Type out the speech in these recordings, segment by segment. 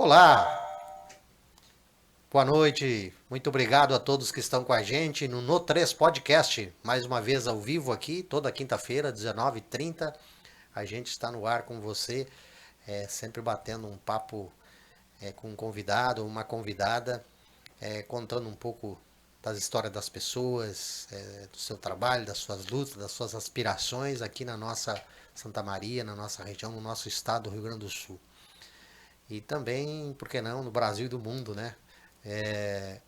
Olá, boa noite. Muito obrigado a todos que estão com a gente no No3 Podcast, mais uma vez ao vivo aqui, toda quinta-feira, 19h30. A gente está no ar com você, sempre batendo um papo com um convidado ou uma convidada, contando um pouco das histórias das pessoas, do seu trabalho, das suas lutas, das suas aspirações aqui na nossa Santa Maria, na nossa região, no nosso estado do Rio Grande do Sul. E também, por que não, no Brasil e do mundo, né? É,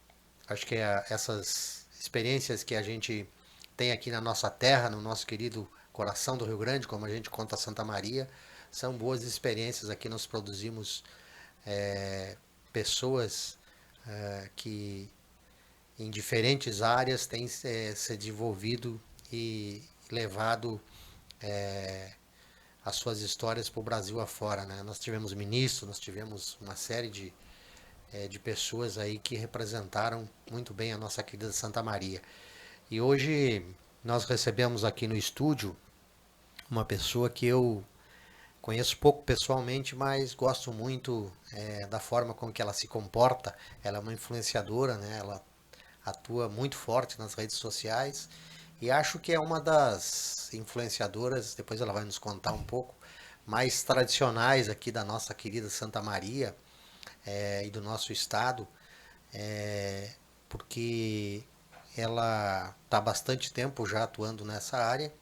Acho que essas experiências que a gente tem aqui na nossa terra, no nosso querido coração do Rio Grande, como a gente conta Santa Maria, são boas experiências. Aqui nós produzimos pessoas que em diferentes áreas têm se desenvolvido e levado as suas histórias para o Brasil afora, né? Nós tivemos ministros, nós tivemos uma série de pessoas aí que representaram muito bem a nossa querida Santa Maria. E hoje nós recebemos aqui no estúdio uma pessoa que eu conheço pouco pessoalmente, mas gosto muito da forma como que ela se comporta. Ela é uma influenciadora, né? Ela atua muito forte nas redes sociais e acho que é uma das influenciadoras, depois ela vai nos contar um pouco, mais tradicionais aqui da nossa querida Santa Maria e do nosso estado, porque ela está há bastante tempo já atuando nessa área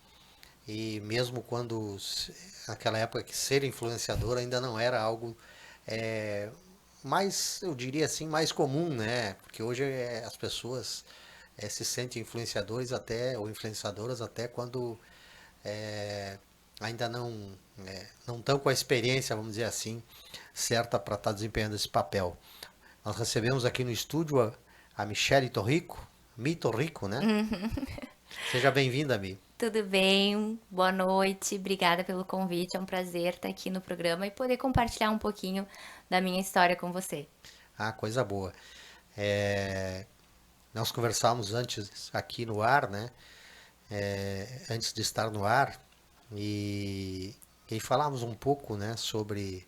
e mesmo quando naquela época que ser influenciador ainda não era algo é, mais, eu diria assim, mais comum, né? Porque hoje as pessoas se sentem influenciadores até ou influenciadoras até quando é, ainda não estão com a experiência, vamos dizer assim, certa para estar desempenhando esse papel. Nós recebemos aqui no estúdio a Michele Torrico, Mi Torrico, né? Seja bem-vinda, Mi. Tudo bem? Boa noite. Obrigada pelo convite. É um prazer estar aqui no programa e poder compartilhar um pouquinho da minha história com você. Ah, coisa boa. É, Nós conversávamos antes aqui no ar, né? Antes de estar no ar, e falávamos um pouco, né, sobre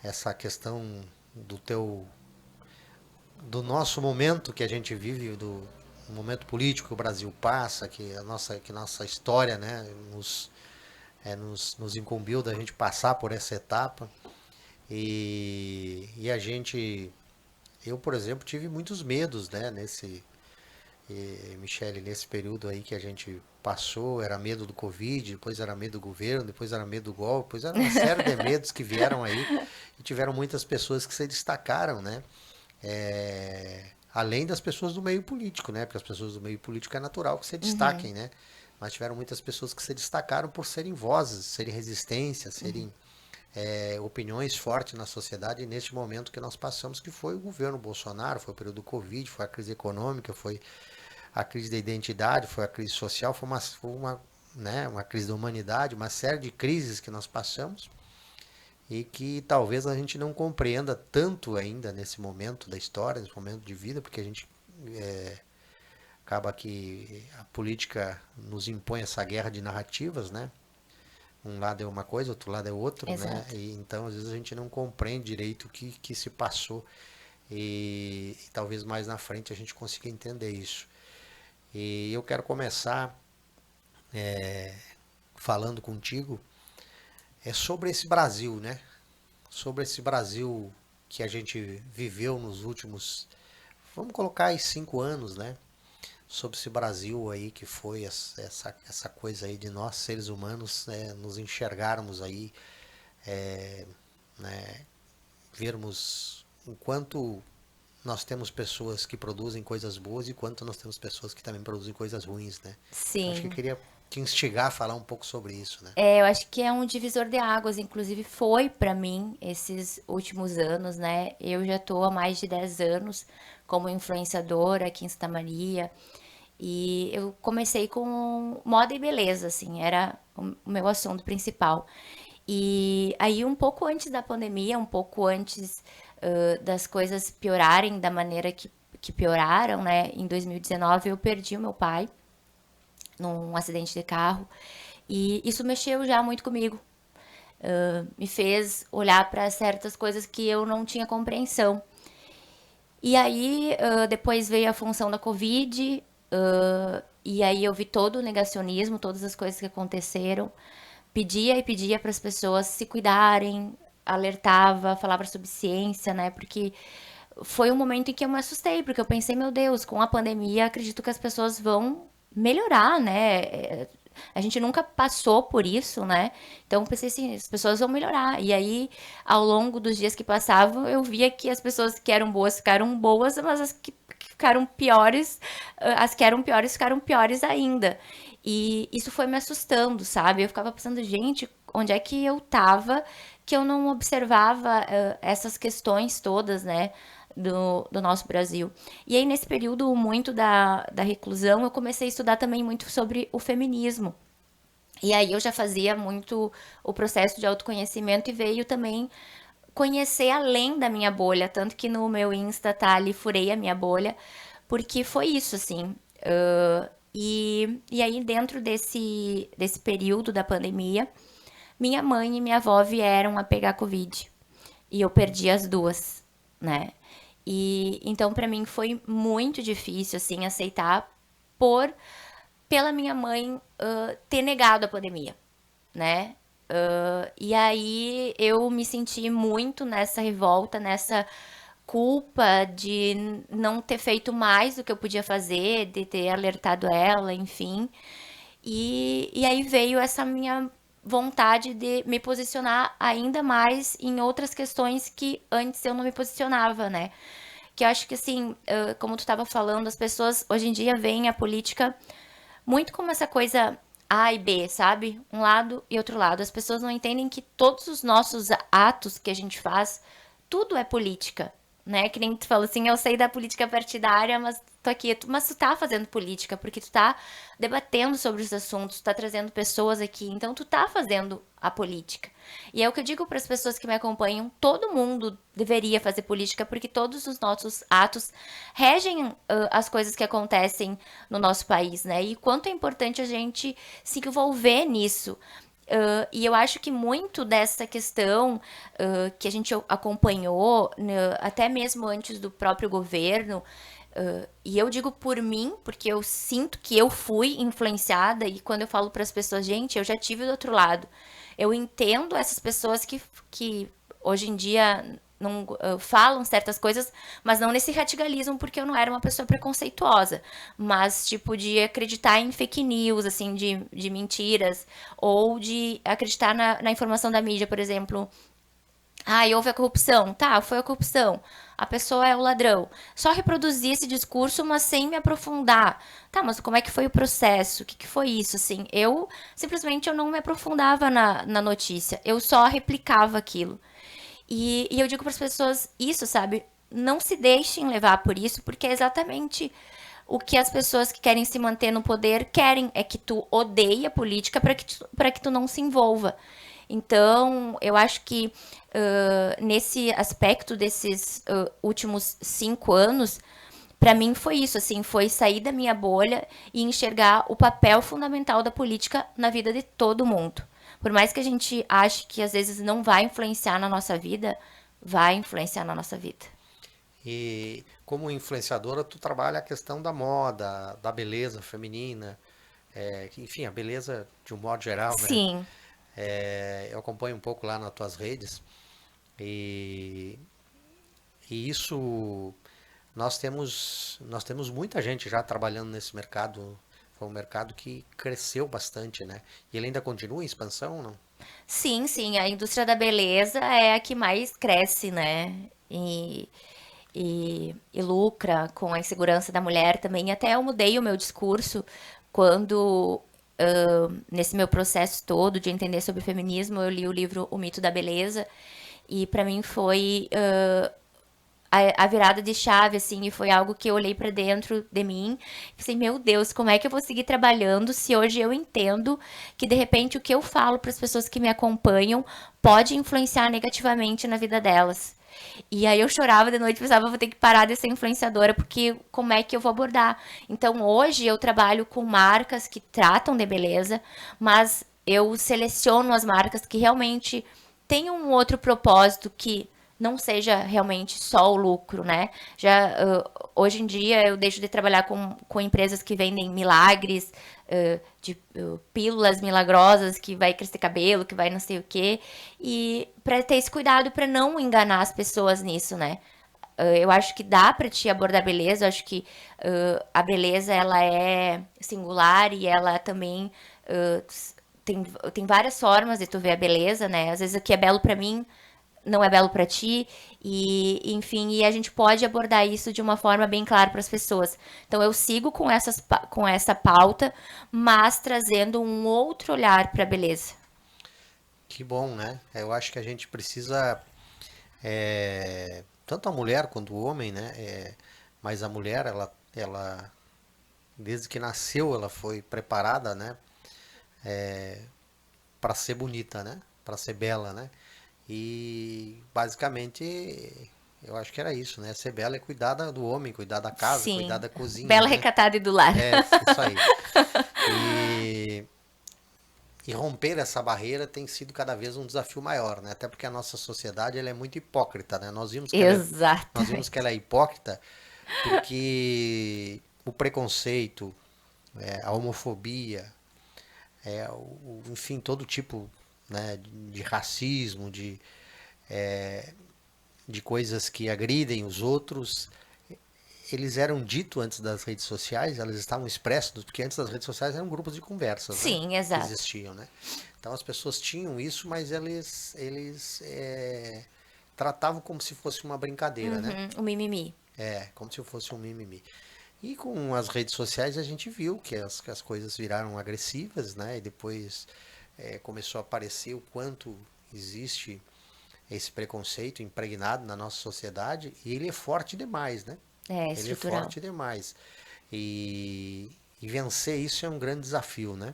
essa questão do nosso momento que a gente vive, do momento político que o Brasil passa, que nossa história, né, nos incumbiu da gente passar por essa etapa. E a gente, eu, por exemplo, tive muitos medos, né, Michele, nesse período aí que a gente passou, era medo do Covid, depois era medo do governo, depois era medo do golpe, depois era uma série de medos que vieram aí e tiveram muitas pessoas que se destacaram, né? Além das pessoas do meio político, né? Porque as pessoas do meio político é natural que se Uhum, destaquem, né? Mas tiveram muitas pessoas que se destacaram por serem vozes, serem resistência, serem opiniões fortes na sociedade neste momento que nós passamos, que foi o governo Bolsonaro, foi o período do Covid, foi a crise econômica, foi a crise da identidade, foi a crise social, uma crise da humanidade, uma série de crises que nós passamos e que talvez a gente não compreenda tanto ainda nesse momento da história, nesse momento de vida, porque a gente acaba que a política nos impõe essa guerra de narrativas, né? Um lado é uma coisa, outro lado é outro, né? exato. E então às vezes a gente não compreende direito que se passou e talvez mais na frente a gente consiga entender isso. E eu quero começar falando contigo sobre esse Brasil, né? Sobre esse Brasil que a gente viveu nos últimos, vamos colocar aí 5 anos, né? Sobre esse Brasil aí que foi essa coisa aí de nós seres humanos nos enxergarmos aí, né? Vermos enquanto nós temos pessoas que produzem coisas boas e quanto nós temos pessoas que também produzem coisas ruins, né? Então acho que eu Sim. queria te instigar a falar um pouco sobre isso, né? É, eu acho que é um divisor de águas, inclusive foi para mim esses últimos anos, né? Eu já tô há mais de 10 anos como influenciadora aqui em Santa Maria. E eu comecei com moda e beleza, assim, era o meu assunto principal. E aí, um pouco antes da pandemia, um pouco antes das coisas piorarem da maneira que pioraram, né? Em 2019, eu perdi o meu pai num acidente de carro. E isso mexeu já muito comigo. me fez olhar para certas coisas que eu não tinha compreensão. E aí, depois veio a função da Covid, e aí eu vi todo o negacionismo, todas as coisas que aconteceram. Pedia e pedia para as pessoas se cuidarem, alertava, falava sobre ciência, né? Porque foi um momento em que eu me assustei, porque eu pensei, meu Deus, com a pandemia, acredito que as pessoas vão melhorar, né? A gente nunca passou por isso, né? Então eu pensei assim, as pessoas vão melhorar. E aí, ao longo dos dias que passavam, eu via que as pessoas que eram boas ficaram boas, mas as que ficaram piores, as que eram piores ficaram piores ainda. E isso foi me assustando, sabe? Eu ficava pensando, gente, onde é que eu tava que eu não observava essas questões todas, né? Do nosso Brasil. E aí, nesse período muito da reclusão, eu comecei a estudar também muito sobre o feminismo. E aí eu já fazia muito o processo de autoconhecimento e veio também conhecer além da minha bolha. Tanto que no meu Insta tá ali, furei a minha bolha, porque foi isso, assim. E aí, dentro desse período da pandemia, minha mãe e minha avó vieram a pegar Covid. E eu perdi as duas, né? E então para mim foi muito difícil assim aceitar por pela minha mãe ter negado a pandemia, né? E aí eu me senti muito nessa revolta, nessa culpa de não ter feito mais do que eu podia fazer, de ter alertado ela, enfim. E aí veio essa minha vontade de me posicionar ainda mais em outras questões que antes eu não me posicionava, né? Que eu acho que, assim, como tu estava falando, as pessoas hoje em dia veem a política muito como essa coisa A e B, sabe? Um lado e outro lado. As pessoas não entendem que todos os nossos atos que a gente faz, tudo é política, né? Que nem tu falou assim, eu sei da política partidária, mas tô aqui. Mas tu tá fazendo política, porque tu tá debatendo sobre os assuntos, tu tá trazendo pessoas aqui, então tu tá fazendo a política. E é o que eu digo para as pessoas que me acompanham, todo mundo deveria fazer política, porque todos os nossos atos regem as coisas que acontecem no nosso país, né? E quanto é importante a gente se envolver nisso. E eu acho que muito dessa questão que a gente acompanhou, né, até mesmo antes do próprio governo, e eu digo por mim, porque eu sinto que eu fui influenciada, e quando eu falo para as pessoas, gente, eu já tive do outro lado. Eu entendo essas pessoas que hoje em dia não falam certas coisas, mas não nesse radicalismo, porque eu não era uma pessoa preconceituosa, mas tipo de acreditar em fake news, assim, de mentiras, ou de acreditar na informação da mídia, por exemplo. Ah, e houve a corrupção. Tá, foi a corrupção. A pessoa é o ladrão. Só reproduzir esse discurso, mas sem me aprofundar. Tá, mas como é que foi o processo? O que foi isso? Assim, eu simplesmente eu não me aprofundava na notícia. Eu só replicava aquilo. E eu digo para as pessoas isso, sabe? Não se deixem levar por isso, porque é exatamente o que as pessoas que querem se manter no poder querem. É que tu odeie a política para que tu não se envolva. Então, eu acho que nesse aspecto desses últimos 5 anos, para mim foi isso, assim, foi sair da minha bolha e enxergar o papel fundamental da política na vida de todo mundo. Por mais que a gente ache que às vezes não vai influenciar na nossa vida, vai influenciar na nossa vida. E como influenciadora, tu trabalha a questão da moda, da beleza feminina, enfim, a beleza de um modo geral, né? Sim, Eu acompanho um pouco lá nas tuas redes e, e isso nós temos muita gente já trabalhando nesse mercado. Foi um mercado que cresceu bastante, né? E ele ainda continua em expansão, não? sim, sim. A indústria da beleza é a que mais cresce, né? E lucra com a insegurança da mulher também. Até eu mudei o meu discurso quando, nesse meu processo todo de entender sobre feminismo, eu li o livro O Mito da Beleza. E para mim foi a virada de chave, assim, e foi algo que eu olhei pra dentro de mim e pensei, meu Deus, como é que eu vou seguir trabalhando se hoje eu entendo que, de repente, o que eu falo para as pessoas que me acompanham pode influenciar negativamente na vida delas. E aí eu chorava de noite, pensava, vou ter que parar de ser influenciadora, porque como é que eu vou abordar? Então hoje eu trabalho com marcas que tratam de beleza, mas eu seleciono as marcas que realmente tenham um outro propósito que não seja realmente só o lucro, né? Já hoje em dia eu deixo de trabalhar com empresas que vendem milagres, pílulas milagrosas que vai crescer cabelo, que vai não sei o quê, e para ter esse cuidado para não enganar as pessoas nisso, né? Eu acho que dá para te abordar beleza, eu acho que a beleza ela é singular e ela também uh, tem várias formas de tu ver a beleza, né? Às vezes o que é belo para mim não é belo para ti e enfim, e a gente pode abordar isso de uma forma bem clara para as pessoas. Então eu sigo com essa pauta, mas trazendo um outro olhar para a beleza. Que bom, né? Eu acho que a gente precisa, tanto a mulher quanto o homem, né? Mas a mulher, ela, desde que nasceu, ela foi preparada, né? Para ser bonita, né? Para ser bela, né? E basicamente eu acho que era isso, né? Ser bela é cuidar do homem, cuidar da casa, cuidar Sim, da cozinha, bela, né? recatada e do lar. É, isso aí. E, e romper essa barreira tem sido cada vez um desafio maior, né? Até porque a nossa sociedade ela é muito hipócrita, né? Nós vimos que ela Exatamente. é hipócrita porque o preconceito, a homofobia, enfim, todo tipo, né, de racismo, de coisas que agridem os outros, eles eram ditos antes das redes sociais, elas estavam expressos, porque antes das redes sociais eram grupos de conversas, né, Sim, que exato. existiam, né? Então as pessoas tinham isso, mas eles tratavam como se fosse uma brincadeira, né? O mimimi. Como se fosse um mimimi. E com as redes sociais a gente viu que as coisas viraram agressivas, né? E depois começou a aparecer o quanto existe esse preconceito impregnado na nossa sociedade e ele é forte demais, né? É, Ele é estrutural. forte demais. E vencer isso é um grande desafio, né?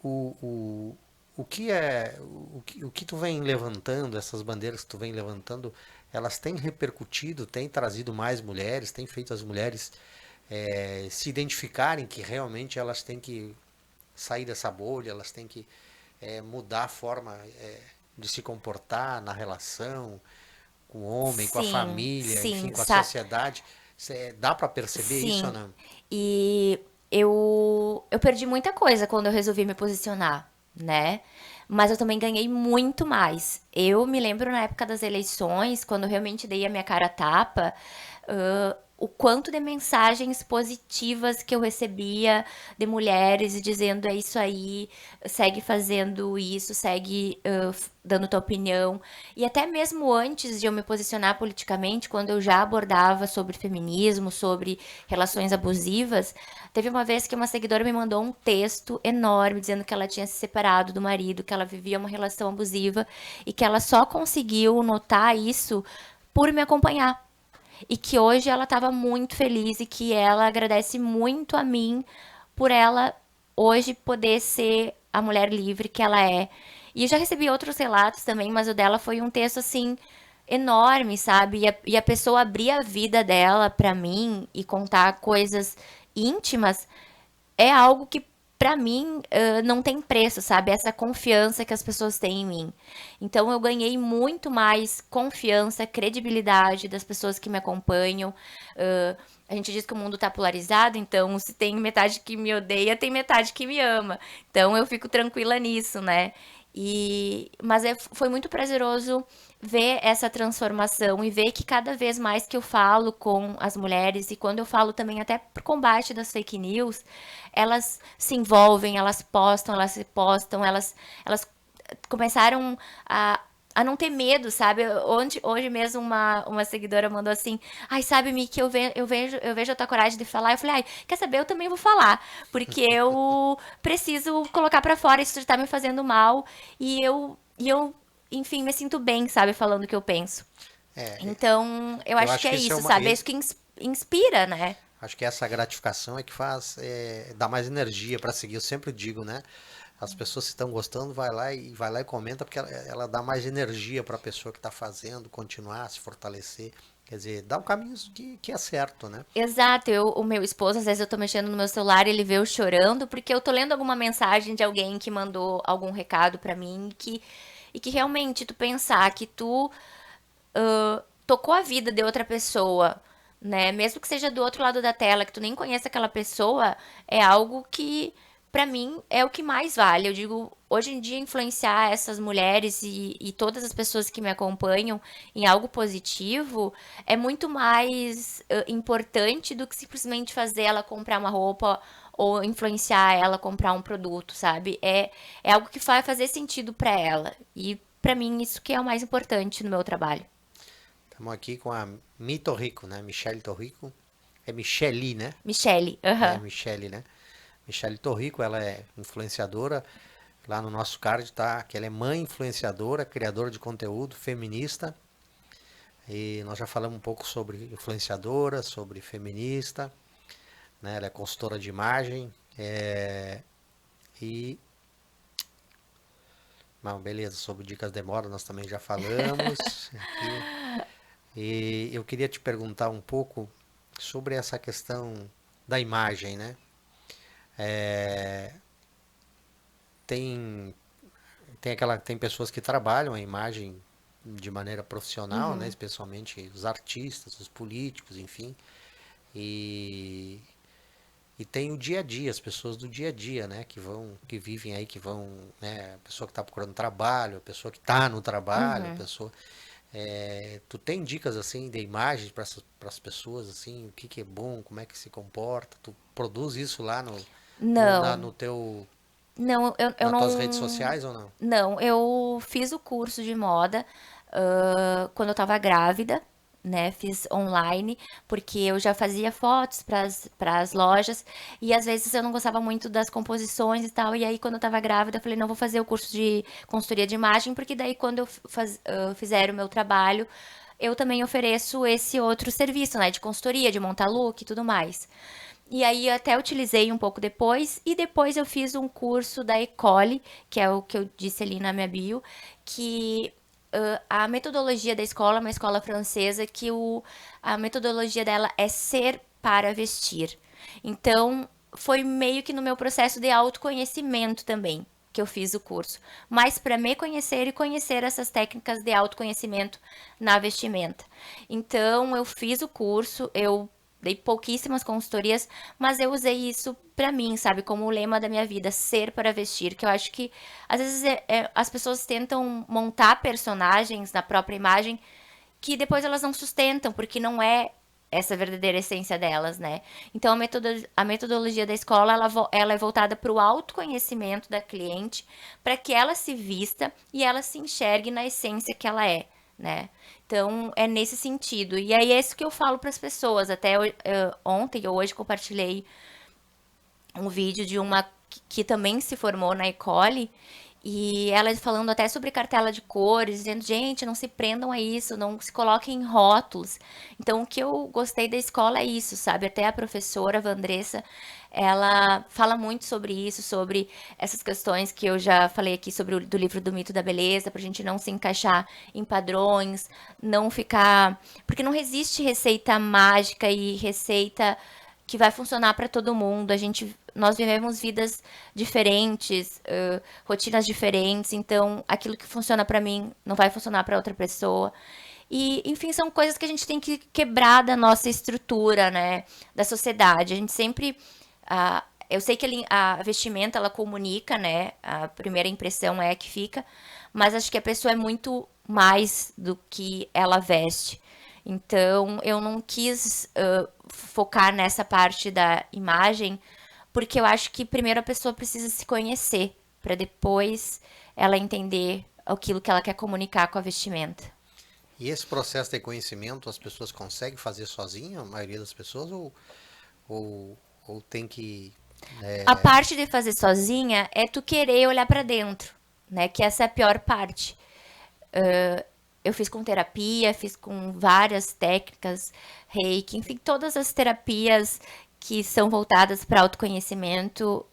O, o, o que tu vem levantando, essas bandeiras que tu vem levantando, elas têm repercutido, têm trazido mais mulheres, têm feito as mulheres se identificarem que realmente elas têm que sair dessa bolha, elas têm que mudar a forma de se comportar na relação com o homem, com a Sim, família, enfim, sim, com a sociedade. Dá para perceber isso ou sim. não? E eu perdi muita coisa quando eu resolvi me posicionar, né? Mas eu também ganhei muito mais. Eu me lembro na época das eleições, quando eu realmente dei a minha cara a tapa, o quanto de mensagens positivas que eu recebia de mulheres dizendo é isso aí, segue fazendo isso, segue dando tua opinião. E até mesmo antes de eu me posicionar politicamente, quando eu já abordava sobre feminismo, sobre relações abusivas, teve uma vez que uma seguidora me mandou um texto enorme dizendo que ela tinha se separado do marido, que ela vivia uma relação abusiva e que ela só conseguiu notar isso por me acompanhar. E que hoje ela estava muito feliz e que ela agradece muito a mim por ela hoje poder ser a mulher livre que ela é. E eu já recebi outros relatos também, mas o dela foi um texto assim enorme, sabe? E a pessoa abrir a vida dela pra mim e contar coisas íntimas é algo que pra mim não tem preço, sabe? Essa confiança que as pessoas têm em mim. Então eu ganhei muito mais confiança, credibilidade das pessoas que me acompanham. A gente diz que o mundo tá polarizado, então se tem metade que me odeia, tem metade que me ama. Então eu fico tranquila nisso, né? Mas foi muito prazeroso ver essa transformação e ver que cada vez mais que eu falo com as mulheres e quando eu falo também até pro combate das fake news, elas se envolvem, elas se postam, elas começaram a não ter medo, sabe? Hoje mesmo uma seguidora mandou assim, ai, sabe, Mi, que eu vejo a tua coragem de falar. Eu falei, ai, quer saber? Eu também vou falar, porque eu preciso colocar pra fora isso tá me fazendo mal e eu, enfim, me sinto bem, sabe, falando o que eu penso. É, Então, eu eu acho acho que é que isso é isso, uma. sabe? É isso que inspira, né? Acho que essa gratificação é que faz, dá mais energia para seguir. Eu sempre digo, né? As pessoas que estão gostando, vai lá e comenta, porque ela dá mais energia para a pessoa que está fazendo, continuar, se fortalecer. Quer dizer, dá o caminho que é certo, né? Exato, o meu esposo, às vezes eu tô mexendo no meu celular e ele vê eu chorando porque eu tô lendo alguma mensagem de alguém que mandou algum recado pra mim e que realmente tu pensar que tu tocou a vida de outra pessoa, né? Mesmo que seja do outro lado da tela, que tu nem conhece aquela pessoa, é algo que, pra mim, é o que mais vale. Eu digo, hoje em dia, influenciar essas mulheres e todas as pessoas que me acompanham em algo positivo é muito mais importante do que simplesmente fazer ela comprar uma roupa ou influenciar ela a comprar um produto, sabe? É algo que vai fazer sentido pra ela. E pra mim, isso que é o mais importante no meu trabalho. Estamos aqui com a Mi Torrico, né? Michele Torrico. É Michele, né? Michele, É, aham. Michele, né? Michele Torrico, ela é influenciadora. Lá no nosso card tá que ela é mãe influenciadora, criadora de conteúdo, feminista. E nós já falamos um pouco sobre influenciadora, sobre feminista, né? Ela é consultora de imagem. E, não, beleza, sobre dicas de moda nós também já falamos aqui. E eu queria te perguntar um pouco sobre essa questão da imagem, né? Tem tem pessoas que trabalham a imagem de maneira profissional, né? Uhum. Especialmente os artistas, os políticos, enfim. E, e tem o dia a dia, as pessoas do dia a dia, né? Que vivem aí, que vão, né? A pessoa que está procurando trabalho, a pessoa que está no trabalho, a Uhum. pessoa. Tu tem dicas assim de imagens para as pessoas, assim, o que que é bom, como é que se comporta? Tu produz isso lá Não, no teu, não, eu nas tuas redes não. sociais ou não? Não, eu fiz o curso de moda quando eu tava grávida, né? Fiz online, porque eu já fazia fotos para as lojas e às vezes eu não gostava muito das composições e tal. E aí, quando eu tava grávida, eu falei: não, vou fazer o curso de consultoria de imagem, porque daí, quando fizer o meu trabalho, eu também ofereço esse outro serviço, né? De consultoria, de montar look e tudo mais. E aí até utilizei um pouco depois, e depois eu fiz um curso da Ecole, que é o que eu disse ali na minha bio, que a metodologia da escola é uma escola francesa que a metodologia dela é ser para vestir. Então, foi meio que no meu processo de autoconhecimento também que eu fiz o curso, mas para me conhecer e conhecer essas técnicas de autoconhecimento na vestimenta. Então, eu fiz o curso, eu dei pouquíssimas consultorias, mas eu usei isso pra mim, sabe, como o lema da minha vida, ser para vestir, que eu acho que às vezes as pessoas tentam montar personagens na própria imagem que depois elas não sustentam, porque não é essa verdadeira essência delas, né? Então a metodologia da escola ela é voltada para o autoconhecimento da cliente, para que ela se vista e ela se enxergue na essência que ela é, né? Então é nesse sentido. E aí é isso que eu falo para as pessoas. Até ontem ou hoje compartilhei um vídeo de uma que também se formou na Ecole e ela falando até sobre cartela de cores, dizendo, gente, não se prendam a isso, não se coloquem em rótulos. Então, o que eu gostei da escola é isso, sabe? Até a professora Vandressa, ela fala muito sobre isso, sobre essas questões que eu já falei aqui sobre do livro do Mito da Beleza, pra gente não se encaixar em padrões, não ficar... Porque não existe receita mágica e receita que vai funcionar para todo mundo. Nós vivemos vidas diferentes, rotinas diferentes, então aquilo que funciona para mim não vai funcionar para outra pessoa. E, enfim, são coisas que a gente tem que quebrar da nossa estrutura, né, da sociedade. A gente sempre eu sei que a vestimenta ela comunica, né? A primeira impressão é a que fica, mas acho que a pessoa é muito mais do que ela veste. Então, eu não quis focar nessa parte da imagem, porque eu acho que primeiro a pessoa precisa se conhecer, para depois ela entender aquilo que ela quer comunicar com a vestimenta. E esse processo de conhecimento as pessoas conseguem fazer sozinha, a maioria das pessoas, ou, ou tem que. A parte de fazer sozinha é tu querer olhar para dentro, né? Que essa é a pior parte. Eu fiz com terapia, fiz com várias técnicas, reiki, enfim, todas as terapias que são voltadas para autoconhecimento.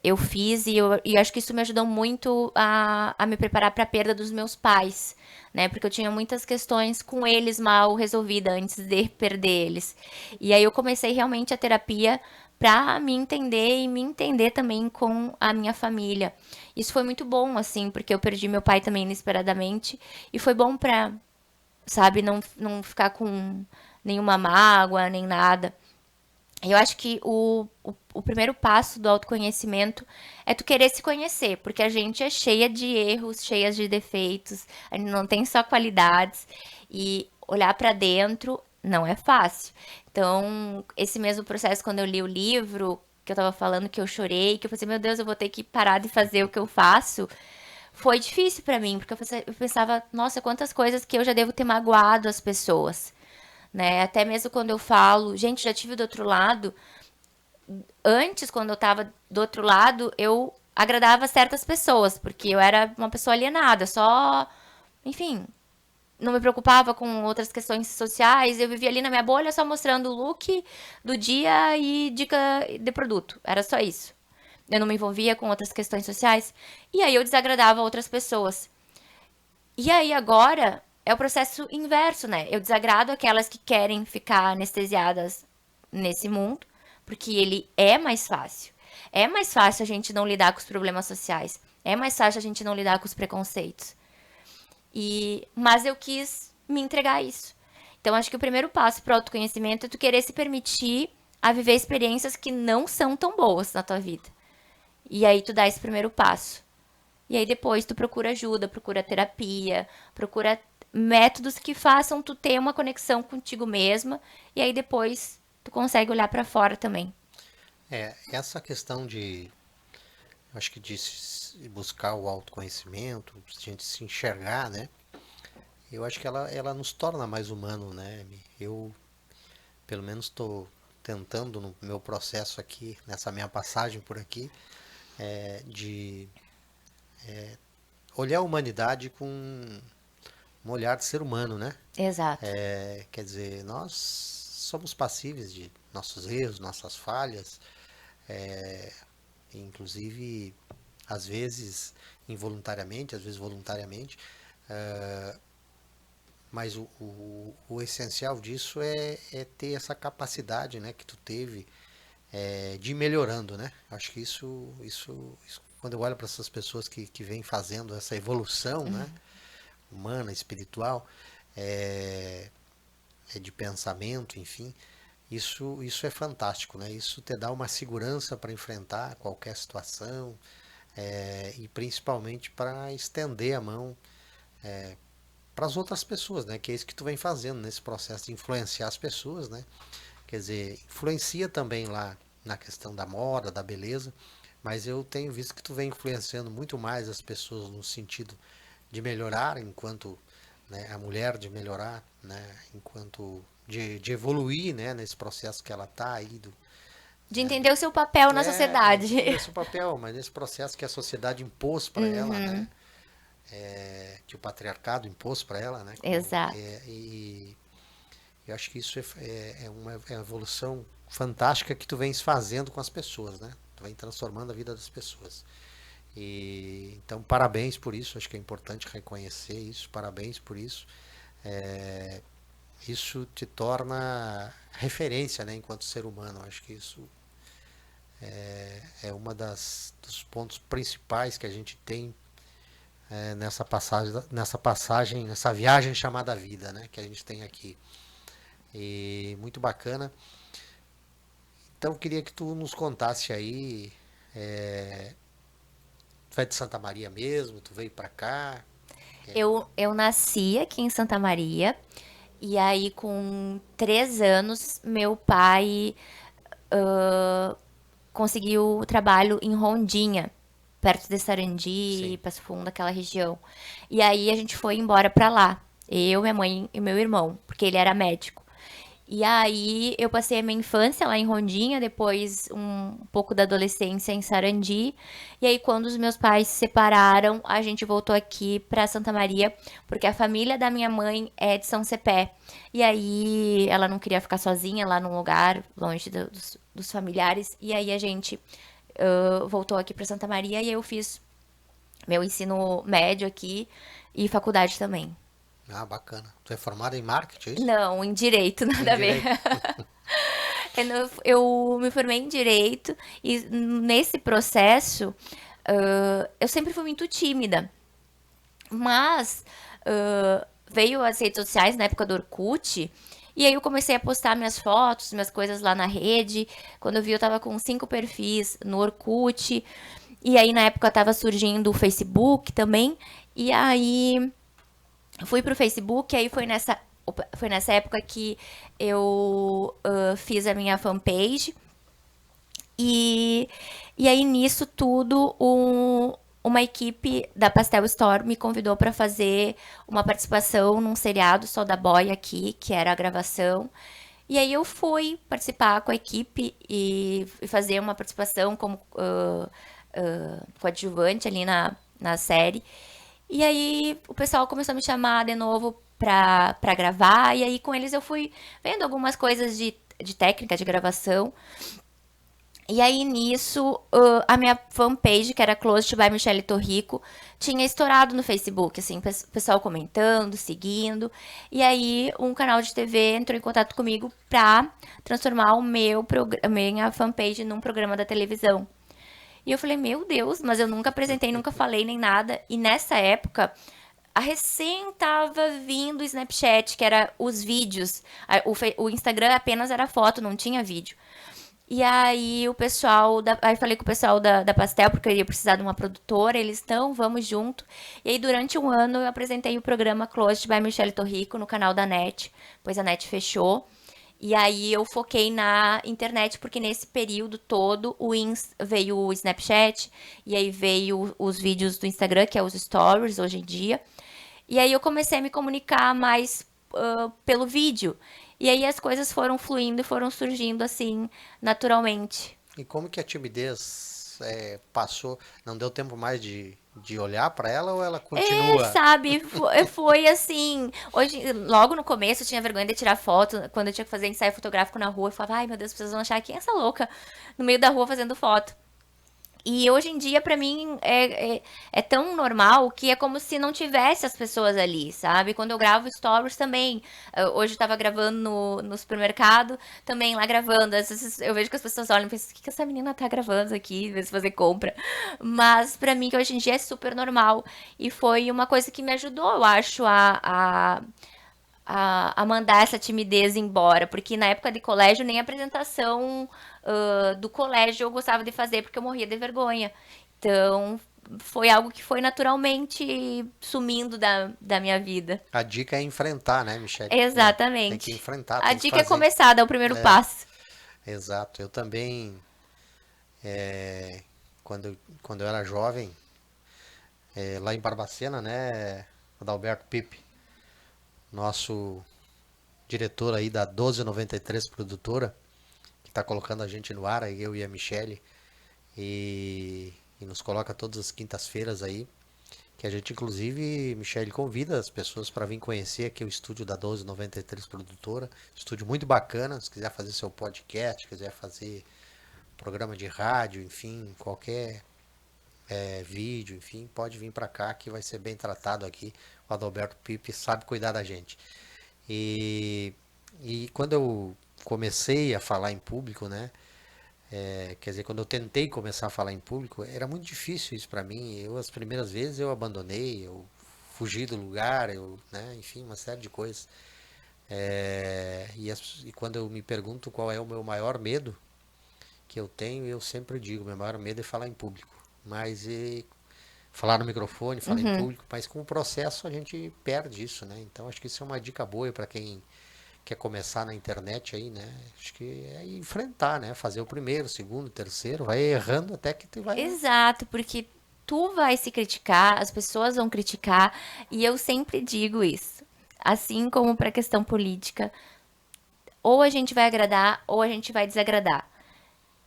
eu fiz e acho que isso me ajudou muito a me preparar para a perda dos meus pais, né? Porque eu tinha muitas questões com eles mal resolvidas antes de perder eles. E aí eu comecei realmente a terapia para me entender e me entender também com a minha família. Isso foi muito bom, assim, porque eu perdi meu pai também inesperadamente e foi bom para, sabe, não ficar com nenhuma mágoa, nem nada. Eu acho que o primeiro passo do autoconhecimento é tu querer se conhecer, porque a gente é cheia de erros, cheia de defeitos, a gente não tem só qualidades e olhar para dentro não é fácil. Então, esse mesmo processo quando eu li o livro, que eu tava falando que eu chorei, que eu pensei, meu Deus, eu vou ter que parar de fazer o que eu faço, foi difícil para mim, porque eu pensava, nossa, quantas coisas que eu já devo ter magoado as pessoas, né? Até mesmo quando eu falo, gente, já tive do outro lado. Antes, quando eu tava do outro lado, eu agradava certas pessoas, porque eu era uma pessoa alienada, só, enfim, não me preocupava com outras questões sociais, eu vivia ali na minha bolha só mostrando o look do dia e dica de produto. Era só isso. Eu não me envolvia com outras questões sociais e aí eu desagradava outras pessoas. E aí agora é o processo inverso, né? Eu desagrado aquelas que querem ficar anestesiadas nesse mundo, porque ele é mais fácil. É mais fácil a gente não lidar com os problemas sociais. É mais fácil a gente não lidar com os preconceitos. Mas eu quis me entregar a isso. Então acho que o primeiro passo para o autoconhecimento é tu querer se permitir a viver experiências que não são tão boas na tua vida. E aí tu dá esse primeiro passo. E aí depois tu procura ajuda, procura terapia, procura métodos que façam tu ter uma conexão contigo mesma. E aí depois tu consegue olhar pra fora também. Essa questão de, acho que de buscar o autoconhecimento, a gente se enxergar, né? Eu acho que ela nos torna mais humano, né? Eu, pelo menos, estou tentando no meu processo aqui, nessa minha passagem por aqui, de olhar a humanidade com um olhar de ser humano, né? Exato. Quer dizer, nós somos passíveis de nossos erros, nossas falhas, inclusive, às vezes involuntariamente, às vezes voluntariamente, mas o essencial disso é ter essa capacidade, né, que tu teve de ir melhorando, né? Acho que isso quando eu olho para essas pessoas que vêm fazendo essa evolução, né, humana, espiritual, é, de pensamento, enfim, isso é fantástico, né? Isso te dá uma segurança para enfrentar qualquer situação e principalmente para estender a mão para as outras pessoas, né? Que é isso que tu vem fazendo nesse processo de influenciar as pessoas, né? Quer dizer, influencia também lá na questão da moda, da beleza, mas eu tenho visto que tu vem influenciando muito mais as pessoas no sentido de melhorar enquanto, né, a mulher de melhorar, né, enquanto de evoluir, né, nesse processo que ela tá aí De entender o seu papel na de sociedade. entender seu papel, mas nesse processo que a sociedade impôs para ela, né, que o patriarcado impôs para ela, né, Exato. e eu acho que isso é uma evolução fantástica que tu vens fazendo com as pessoas, né? Tu vem transformando a vida das pessoas. E então parabéns por isso, acho que é importante reconhecer isso, parabéns por isso. É, isso te torna referência, né, enquanto ser humano. Acho que isso é uma dos pontos principais que a gente tem nessa passagem, nessa viagem chamada vida, né, que a gente tem aqui. E muito bacana. Então eu queria que tu nos contasse aí, tu é de Santa Maria mesmo, tu veio pra cá? Eu nasci aqui em Santa Maria. E aí, com 3 anos, meu pai conseguiu trabalho em Rondinha, perto de Sarandi, Sim. Passo Fundo, aquela região. E aí a gente foi embora pra lá. Eu, minha mãe e meu irmão, porque ele era médico. E aí eu passei a minha infância lá em Rondinha, depois um pouco da adolescência em Sarandi. E aí quando os meus pais se separaram, a gente voltou aqui pra Santa Maria, porque a família da minha mãe é de São Cepé. E aí ela não queria ficar sozinha lá num lugar longe dos familiares. E aí a gente voltou aqui para Santa Maria e eu fiz meu ensino médio aqui e faculdade também. Ah, bacana. Tu é formado em marketing, é isso? Não, em direito, Em nada a ver. direito. Eu me formei em direito e nesse processo eu sempre fui muito tímida. Mas veio as redes sociais na época do Orkut. E aí eu comecei a postar minhas fotos, minhas coisas lá na rede. Quando eu vi, eu tava com 5 perfis no Orkut. E aí na época tava surgindo o Facebook também. E aí fui pro Facebook, aí foi nessa época que eu fiz a minha fanpage. E, e aí, nisso tudo, uma equipe da Pastel Store me convidou para fazer uma participação num seriado Sol da Boy aqui, que era a gravação. E aí eu fui participar com a equipe e fazer uma participação como coadjuvante ali na série. E aí o pessoal começou a me chamar de novo pra gravar. E aí com eles eu fui vendo algumas coisas de técnica de gravação. E aí, nisso, a minha fanpage, que era Closet by Michelle Torrico, tinha estourado no Facebook, assim, pessoal comentando, seguindo. E aí, um canal de TV entrou em contato comigo pra transformar a minha fanpage num programa da televisão. E eu falei, meu Deus, mas eu nunca apresentei, nunca falei nem nada. E nessa época, a recém tava vindo o Snapchat, que era os vídeos. O Instagram apenas era foto, não tinha vídeo. E aí aí falei com o pessoal da Pastel, porque eu ia precisar de uma produtora, eles estão, vamos junto. E aí durante um ano eu apresentei o programa Closet by Michelle Torrico no canal da NET, pois a NET fechou. E aí eu foquei na internet, porque nesse período todo veio o Snapchat, e aí veio os vídeos do Instagram, que é os stories hoje em dia. E aí eu comecei a me comunicar mais pelo vídeo. E aí as coisas foram fluindo e foram surgindo assim, naturalmente. E como que a timidez passou? Não deu tempo mais de olhar para ela ou ela continua? Sabe, foi assim. Hoje, logo no começo, eu tinha vergonha de tirar foto. Quando eu tinha que fazer ensaio fotográfico na rua, eu falava, ai meu Deus, as pessoas vão achar quem é essa louca no meio da rua fazendo foto. E hoje em dia, pra mim, é tão normal que é como se não tivesse as pessoas ali, sabe? Quando eu gravo stories também. Hoje eu tava gravando no supermercado, também lá gravando. Às vezes eu vejo que as pessoas olham e pensam, o que essa menina tá gravando aqui? Às vezes fazer compra. Mas pra mim, que hoje em dia é super normal. E foi uma coisa que me ajudou, eu acho, a mandar essa timidez embora, porque na época de colégio nem apresentação do colégio eu gostava de fazer porque eu morria de vergonha. Então foi algo que foi naturalmente sumindo da minha vida. A dica é enfrentar, né, Michele? Né? Tem que Exatamente. enfrentar, A tem que dica é fazer. começar, dar o primeiro É, passo. exato. Eu também, é, quando eu era jovem, lá em Barbacena, né, Adalberto Pipe, nosso diretor aí da 1293 produtora, que está colocando a gente no ar, aí eu e a Michele, e nos coloca todas as quintas-feiras aí, que a gente inclusive, Michele, convida as pessoas para vir conhecer aqui o estúdio da 1293 produtora, estúdio muito bacana, se quiser fazer seu podcast, quiser fazer programa de rádio, enfim, qualquer vídeo, enfim, pode vir para cá que vai ser bem tratado aqui. O Adalberto Pipe sabe cuidar da gente. E, e quando eu comecei a falar em público, né? Quer dizer, quando eu tentei começar a falar em público, era muito difícil isso para mim. As primeiras vezes eu abandonei, eu fugi do lugar, né? Enfim, uma série de coisas. E quando eu me pergunto qual é o meu maior medo que eu tenho, eu sempre digo, meu maior medo é falar em público. Mas falar no microfone, falar em Uhum. público, mas com o processo a gente perde isso, né? Então acho que isso é uma dica boa para quem quer começar na internet aí, né? Acho que é enfrentar, né? Fazer o primeiro, segundo, terceiro, vai errando até que tu vai. Exato, porque tu vai se criticar, as pessoas vão criticar, e eu sempre digo isso. Assim como para a questão política, ou a gente vai agradar ou a gente vai desagradar.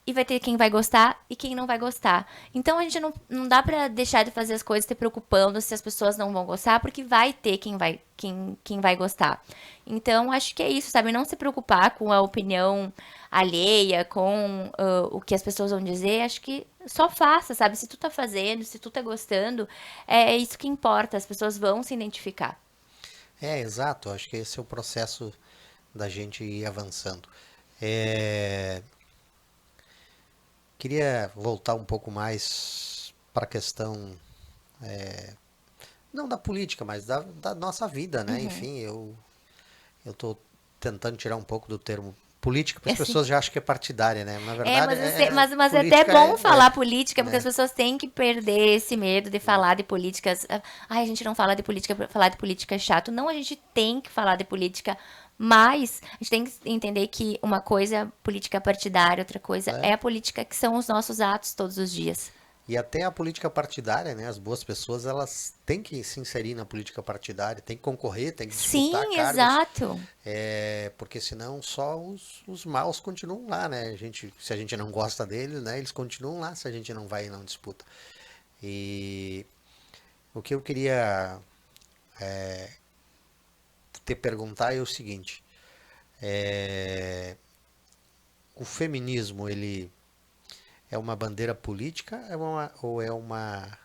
e vai ter quem vai gostar e quem não vai gostar. Então a gente não dá pra deixar de fazer as coisas te preocupando se as pessoas não vão gostar, porque vai ter quem vai gostar. Então acho que é isso, sabe? Não se preocupar com a opinião alheia, com o que as pessoas vão dizer. Acho que só faça, sabe? Se tu tá fazendo, se tu tá gostando, é isso que importa. As pessoas vão se identificar. Exato. Acho que esse é o processo da gente ir avançando. É, Queria voltar um pouco mais para a questão, não da política, mas da nossa vida, né? Enfim, eu tô tentando tirar um pouco do termo política, porque É as assim. pessoas já acham que é partidária, né? Na É, verdade, mas é até política bom falar política, porque as né? pessoas têm que perder esse medo de falar de políticas. Ai, a gente não fala de política, falar de política é chato. Não, a gente tem que falar de política, mas a gente tem que entender que uma coisa é política partidária, outra coisa é É. a política que são os nossos atos todos os dias. E até a política partidária, né? As boas pessoas, elas têm que se inserir na política partidária, têm que concorrer, têm que disputar Sim, cargos, exato. porque senão só os maus continuam lá, né? Se a gente não gosta deles, né? Eles continuam lá se a gente não vai e não disputa. E o que eu queria te perguntar é o seguinte: é, o feminismo, ele é uma bandeira política ou é uma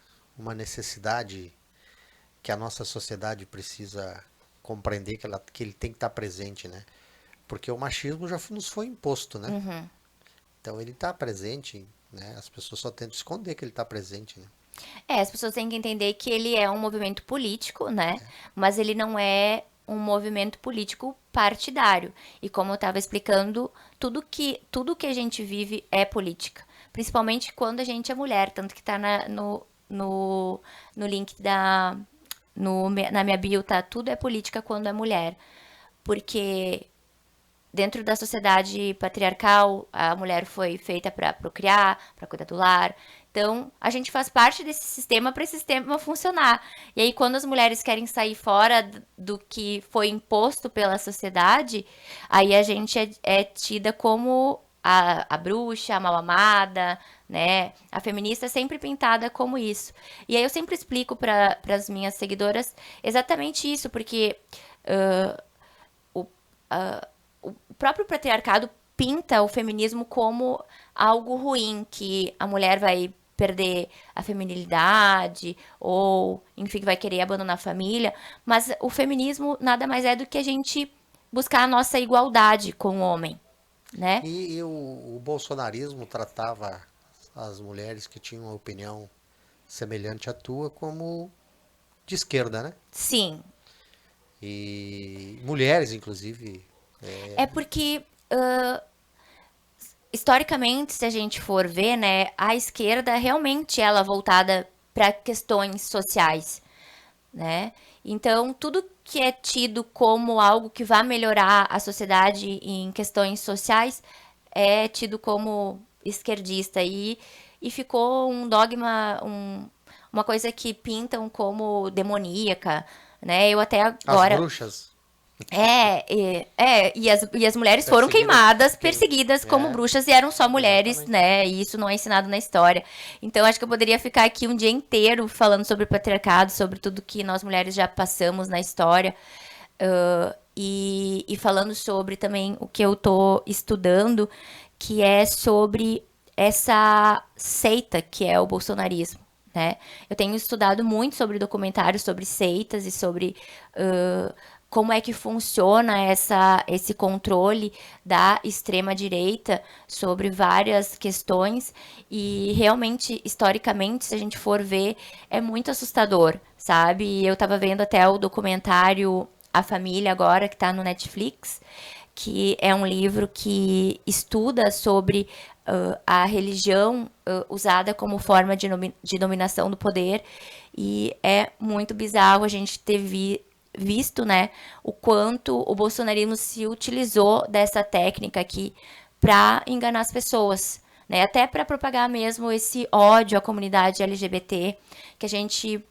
necessidade que a nossa sociedade precisa compreender que ele tem que estar presente, né? Porque o machismo já nos foi imposto, né? Então ele está presente, né? As pessoas só tentam esconder que ele está presente, né? É, as pessoas têm que entender que ele é um movimento político, né? Mas ele não é um movimento político partidário. E como eu estava explicando, tudo que a gente vive é política. Principalmente quando a gente é mulher, tanto que tá no link na minha bio, tá? Tudo é política quando é mulher. Porque dentro da sociedade patriarcal, a mulher foi feita para procriar, para cuidar do lar. Então, a gente faz parte desse sistema para esse sistema funcionar. E aí, quando as mulheres querem sair fora do que foi imposto pela sociedade, aí a gente é tida como a bruxa, a mal amada, né? A feminista é sempre pintada como isso. E aí eu sempre explico para as minhas seguidoras exatamente isso, porque o, o próprio patriarcado pinta o feminismo como algo ruim, que a mulher vai perder a feminilidade ou, enfim, vai querer abandonar a família, mas o feminismo nada mais é do que a gente buscar a nossa igualdade com o homem, né? E o bolsonarismo tratava as mulheres que tinham uma opinião semelhante à tua como de esquerda, né? Sim, E mulheres, inclusive. é porque historicamente, se a gente for ver, né, a esquerda realmente ela é voltada para questões sociais, né? Então, tudo que é tido como algo que vai melhorar a sociedade em questões sociais é tido como esquerdista e ficou um dogma, uma coisa que pintam como demoníaca, né? Eu até As agora bruxas e as mulheres foram perseguidas. queimadas, perseguidas como É, bruxas e eram só mulheres, exatamente. né? E isso não é ensinado na história. Então acho que eu poderia ficar aqui um dia inteiro falando sobre o patriarcado, sobre tudo que nós mulheres já passamos na história. E falando sobre também o que eu tô estudando, que é sobre essa seita que é o bolsonarismo, né? Eu tenho estudado muito sobre documentários sobre seitas e sobre como é que funciona esse controle da extrema direita sobre várias questões e realmente historicamente, se a gente for ver, é muito assustador, sabe? Eu tava vendo até o documentário A Família agora que tá no Netflix, que é um livro que estuda sobre a religião usada como forma de dominação do poder e é muito bizarro a gente ter visto, né, o quanto o bolsonarismo se utilizou dessa técnica aqui para enganar as pessoas, né, até para propagar mesmo esse ódio à comunidade LGBT, que a gente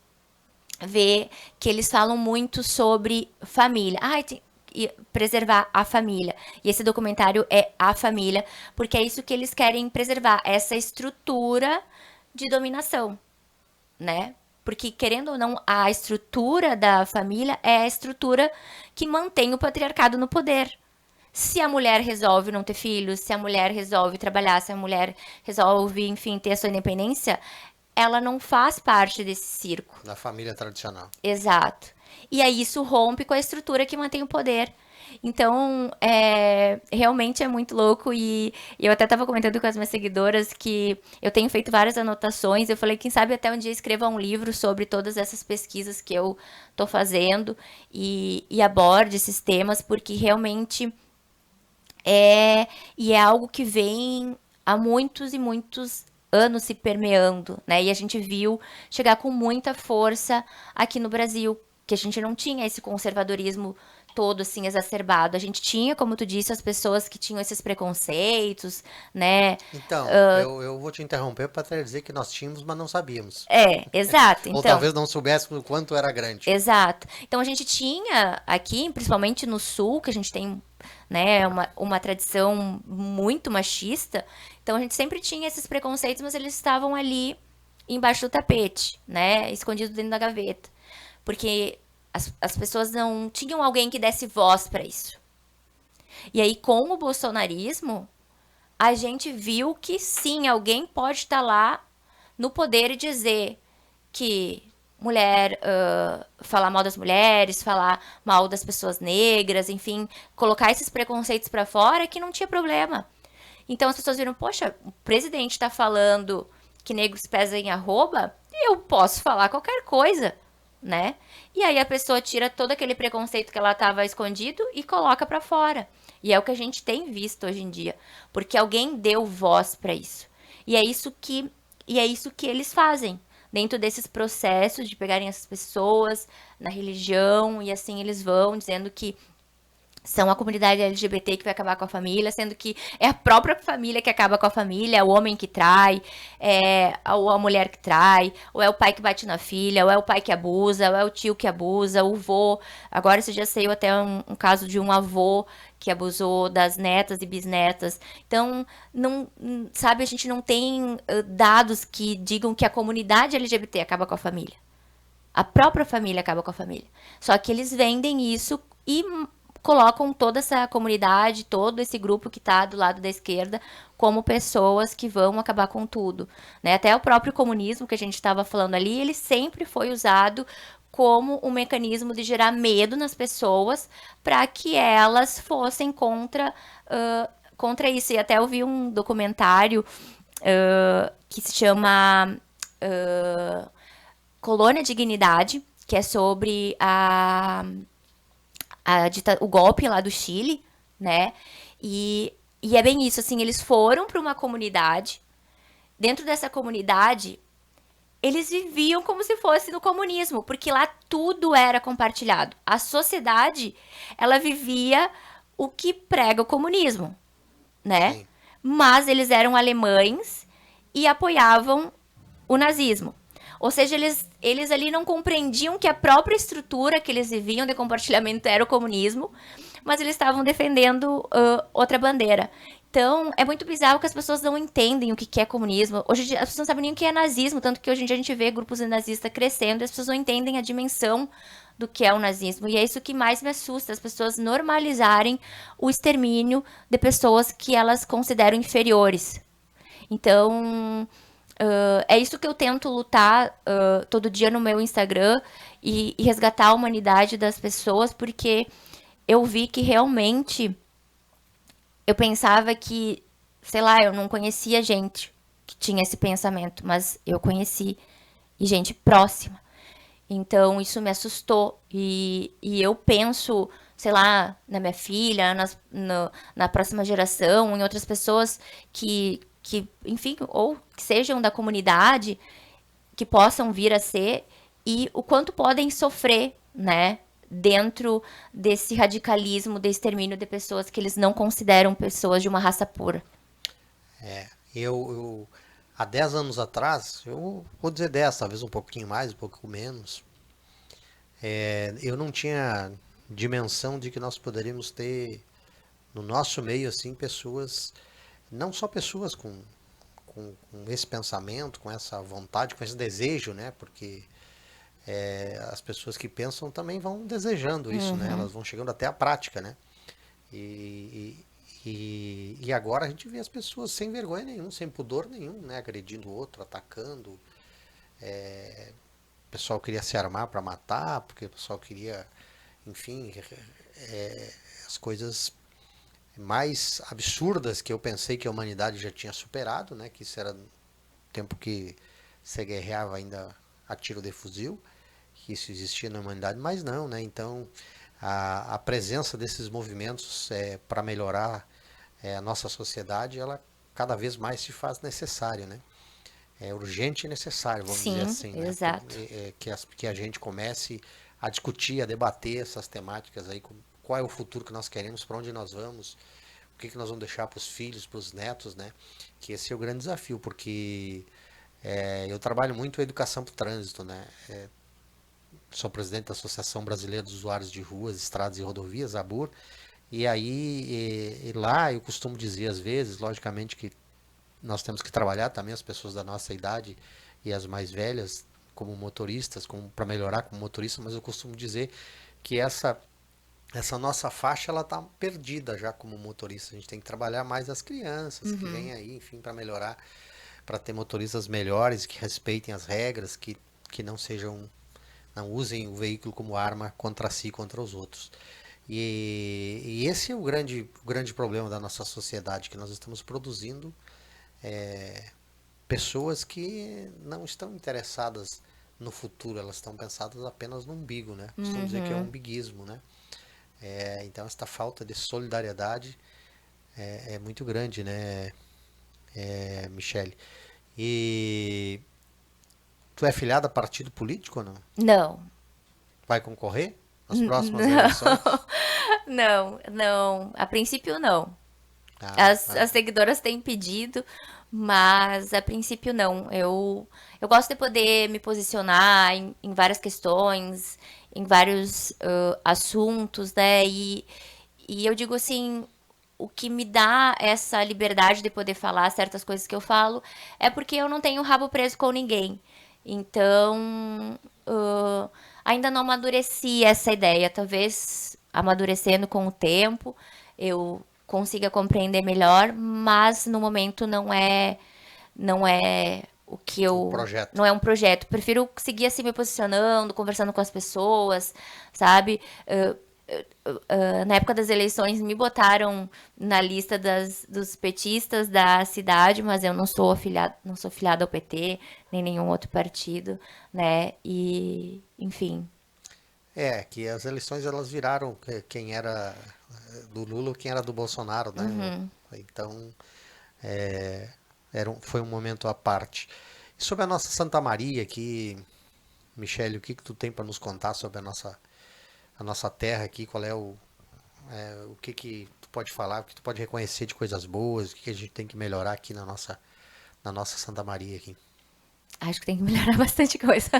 vê que eles falam muito sobre família. Ai, preservar a família. E esse documentário é a família, porque é isso que eles querem preservar, essa estrutura de dominação, né? Porque, querendo ou não, a estrutura da família é a estrutura que mantém o patriarcado no poder. Se a mulher resolve não ter filhos, se a mulher resolve trabalhar, se a mulher resolve, enfim, ter a sua independência, ela não faz parte desse circo. Da família tradicional. Exato. E aí isso rompe com a estrutura que mantém o poder. Então, realmente é muito louco. E eu até estava comentando com as minhas seguidoras que eu tenho feito várias anotações. Eu falei, quem sabe até um dia escreva um livro sobre todas essas pesquisas que eu estou fazendo e aborde esses temas, porque realmente e é algo que vem há muitos e muitos anos se permeando, né? E a gente viu chegar com muita força aqui no Brasil, que a gente não tinha esse conservadorismo todo assim exacerbado. A gente tinha, como tu disse, as pessoas que tinham esses preconceitos, né? Então, eu vou te interromper para dizer que nós tínhamos, mas não sabíamos. Exato. Ou Então, talvez não soubéssemos o quanto era grande. exato. Então a gente tinha aqui, principalmente no sul, que a gente tem, né, uma tradição muito machista. Então a gente sempre tinha esses preconceitos, mas eles estavam ali embaixo do tapete, né, escondidos dentro da gaveta. Porque as pessoas não tinham alguém que desse voz para isso. E aí, com o bolsonarismo, a gente viu que sim, alguém pode estar lá no poder e dizer que mulher, falar mal das mulheres, falar mal das pessoas negras, enfim, colocar esses preconceitos pra fora que não tinha problema. Então as pessoas viram, poxa, o presidente tá falando que negros pesam em arroba, eu posso falar qualquer coisa, né? E aí a pessoa tira todo aquele preconceito que ela tava escondido e coloca pra fora. E é o que a gente tem visto hoje em dia, porque alguém deu voz pra isso. E é isso que eles fazem dentro desses processos de pegarem essas pessoas na religião e assim eles vão dizendo que são a comunidade LGBT que vai acabar com a família, sendo que é a própria família que acaba com a família, é o homem que trai, ou a mulher que trai, ou é o pai que bate na filha, ou é o pai que abusa, ou é o tio que abusa, o vô. Agora esse já saiu até um caso de um avô que abusou das netas e bisnetas. Então, não, sabe, a gente não tem dados que digam que a comunidade LGBT acaba com a família. A própria família acaba com a família. Só que eles vendem isso e colocam toda essa comunidade, todo esse grupo que está do lado da esquerda, como pessoas que vão acabar com tudo. Né? Até o próprio comunismo que a gente estava falando ali, ele sempre foi usado como um mecanismo de gerar medo nas pessoas para que elas fossem contra isso. E até eu vi um documentário que se chama Colônia Dignidade, que é sobre o golpe lá do Chile, né? E é bem isso, assim, eles foram para uma comunidade. Dentro dessa comunidade, eles viviam como se fosse no comunismo, porque lá tudo era compartilhado. A sociedade, ela vivia o que prega o comunismo, né? Sim. Mas eles eram alemães e apoiavam o nazismo. Ou seja, eles ali não compreendiam que a própria estrutura que eles viviam de compartilhamento era o comunismo, mas eles estavam defendendo outra bandeira. Então, é muito bizarro que as pessoas não entendem o que é comunismo. Hoje em dia, as pessoas não sabem nem o que é nazismo, tanto que hoje em dia a gente vê grupos nazistas crescendo e as pessoas não entendem a dimensão do que é o nazismo. E é isso que mais me assusta, as pessoas normalizarem o extermínio de pessoas que elas consideram inferiores. Então, é isso que eu tento lutar todo dia no meu Instagram e resgatar a humanidade das pessoas, porque eu vi que realmente eu pensava que, sei lá, eu não conhecia gente que tinha esse pensamento, mas eu conheci e gente próxima. Então isso me assustou e eu penso, sei lá, na minha filha, na próxima geração, em outras pessoas enfim, ou que sejam da comunidade, que possam vir a ser, e o quanto podem sofrer, né? Dentro desse radicalismo de extermínio de pessoas que eles não consideram pessoas de uma raça pura. Eu há 10 anos atrás, eu vou dizer 10, talvez um pouquinho mais, um pouco menos, eu não tinha dimensão de que nós poderíamos ter no nosso meio, assim, pessoas, não só pessoas com esse pensamento, com essa vontade, com esse desejo, né? Porque as pessoas que pensam também vão desejando isso, né? Uhum. Elas vão chegando até a prática, né? E agora a gente vê as pessoas sem vergonha nenhum, sem pudor nenhum, né? Agredindo o outro, atacando. O pessoal queria se armar para matar, porque o pessoal queria, enfim, as coisas mais absurdas que eu pensei que a humanidade já tinha superado, né? Que isso era o tempo que se guerreava ainda a tiro de fuzil, que isso existia na humanidade, mas não, né? Então, a presença desses movimentos para melhorar a nossa sociedade, ela cada vez mais se faz necessária, né? É urgente e necessário, vamos dizer Sim, assim, né? exato. Que a gente comece a discutir, a debater essas temáticas aí, qual é o futuro que nós queremos, para onde nós vamos, o que nós vamos deixar para os filhos, para os netos, né? Que esse é o grande desafio, porque eu trabalho muito a educação para o trânsito, né? Sou presidente da Associação Brasileira dos Usuários de Ruas, Estradas e Rodovias, ABUR, e aí lá eu costumo dizer às vezes, logicamente que nós temos que trabalhar também as pessoas da nossa idade e as mais velhas como motoristas, como para melhorar como motorista, mas eu costumo dizer que essa nossa faixa ela tá perdida já como motorista. A gente tem que trabalhar mais as crianças que Uhum. vêm aí, enfim, para melhorar, para ter motoristas melhores, que respeitem as regras, que não sejam, não usem o veículo como arma contra si, contra os outros. E esse é o grande problema da nossa sociedade, que nós estamos produzindo pessoas que não estão interessadas no futuro, elas estão pensadas apenas no umbigo, né? Costumo dizer que é o Uhum. umbiguismo, né? Então esta falta de solidariedade é muito grande, né, Michele? E tu é filiada a partido político ou não? Não. Vai concorrer nas próximas Não. eleições? Não, não. A princípio, não. Ah, As seguidoras têm pedido, mas a princípio não. Eu gosto de poder me posicionar em várias questões, em vários assuntos, né? E eu digo assim, o que me dá essa liberdade de poder falar certas coisas que eu falo é porque eu não tenho rabo preso com ninguém. Então, ainda não amadureci essa ideia. Talvez amadurecendo com o tempo eu consiga compreender melhor, mas no momento não é o que o eu projeto. não é um projeto. Prefiro seguir assim me posicionando, conversando com as pessoas, sabe? Na época das eleições me botaram na lista dos petistas da cidade, mas eu não sou afiliada ao PT, nem nenhum outro partido, né? E, enfim. Que as eleições elas viraram quem era do Lula, quem era do Bolsonaro, né? Uhum. Então, foi um momento à parte. E sobre a nossa Santa Maria aqui, Michele, o que que tu tem para nos contar sobre a nossa terra aqui? Qual é o que que tu pode falar, o que tu pode reconhecer de coisas boas, o que que a gente tem que melhorar aqui na nossa Santa Maria aqui? Acho que tem que melhorar bastante coisa.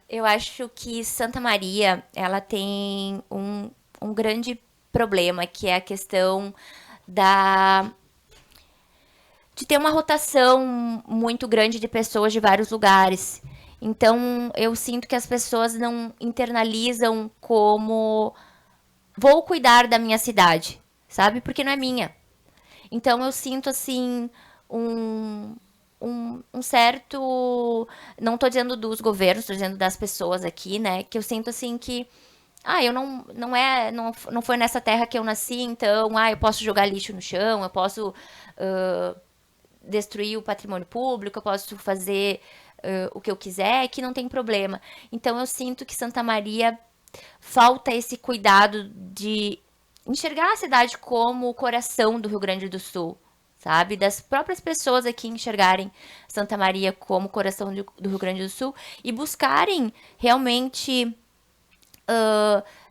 Eu acho que Santa Maria, ela tem um grande problema, que é a questão da de ter uma rotação muito grande de pessoas de vários lugares. Então, eu sinto que as pessoas não internalizam como vou cuidar da minha cidade, sabe? Porque não é minha. Então, eu sinto assim um, um certo. Não tô dizendo dos governos, tô dizendo das pessoas aqui, né? Que eu sinto assim que. Eu não foi nessa terra que eu nasci, então, eu posso jogar lixo no chão, eu posso destruir o patrimônio público, eu posso fazer o que eu quiser, que não tem problema. Então eu sinto que Santa Maria falta esse cuidado de enxergar a cidade como o coração do Rio Grande do Sul, sabe? Das próprias pessoas aqui enxergarem Santa Maria como coração do Rio Grande do Sul e buscarem realmente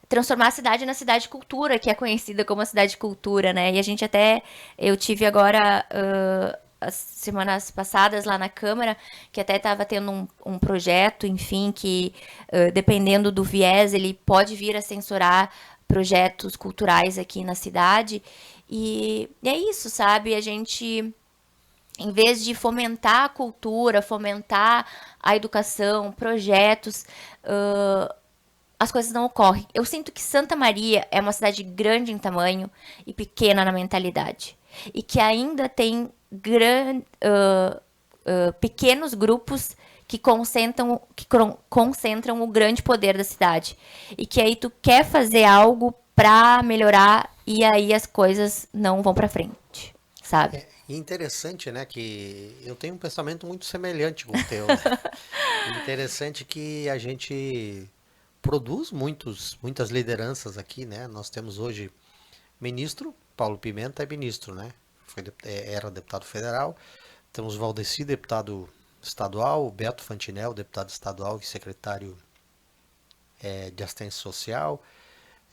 transformar a cidade na cidade cultura, que é conhecida como a cidade cultura, né? E a gente até. Eu tive agora. as semanas passadas lá na Câmara, que até estava tendo um projeto, enfim, que dependendo do viés, ele pode vir a censurar projetos culturais aqui na cidade. E é isso, sabe? A gente, em vez de fomentar a cultura, fomentar a educação, projetos, as coisas não ocorrem. Eu sinto que Santa Maria é uma cidade grande em tamanho e pequena na mentalidade. E que ainda tem pequenos grupos que concentram o grande poder da cidade. E que aí tu quer fazer algo pra melhorar e aí as coisas não vão pra frente, sabe? E interessante, né, que eu tenho um pensamento muito semelhante com o teu, né? Interessante que a gente produz muitas lideranças aqui, né? Nós temos hoje ministro, Paulo Pimenta é ministro, né? Era deputado federal. Temos Valdeci, deputado estadual, Beto Fantinel, deputado estadual e secretário de assistência social.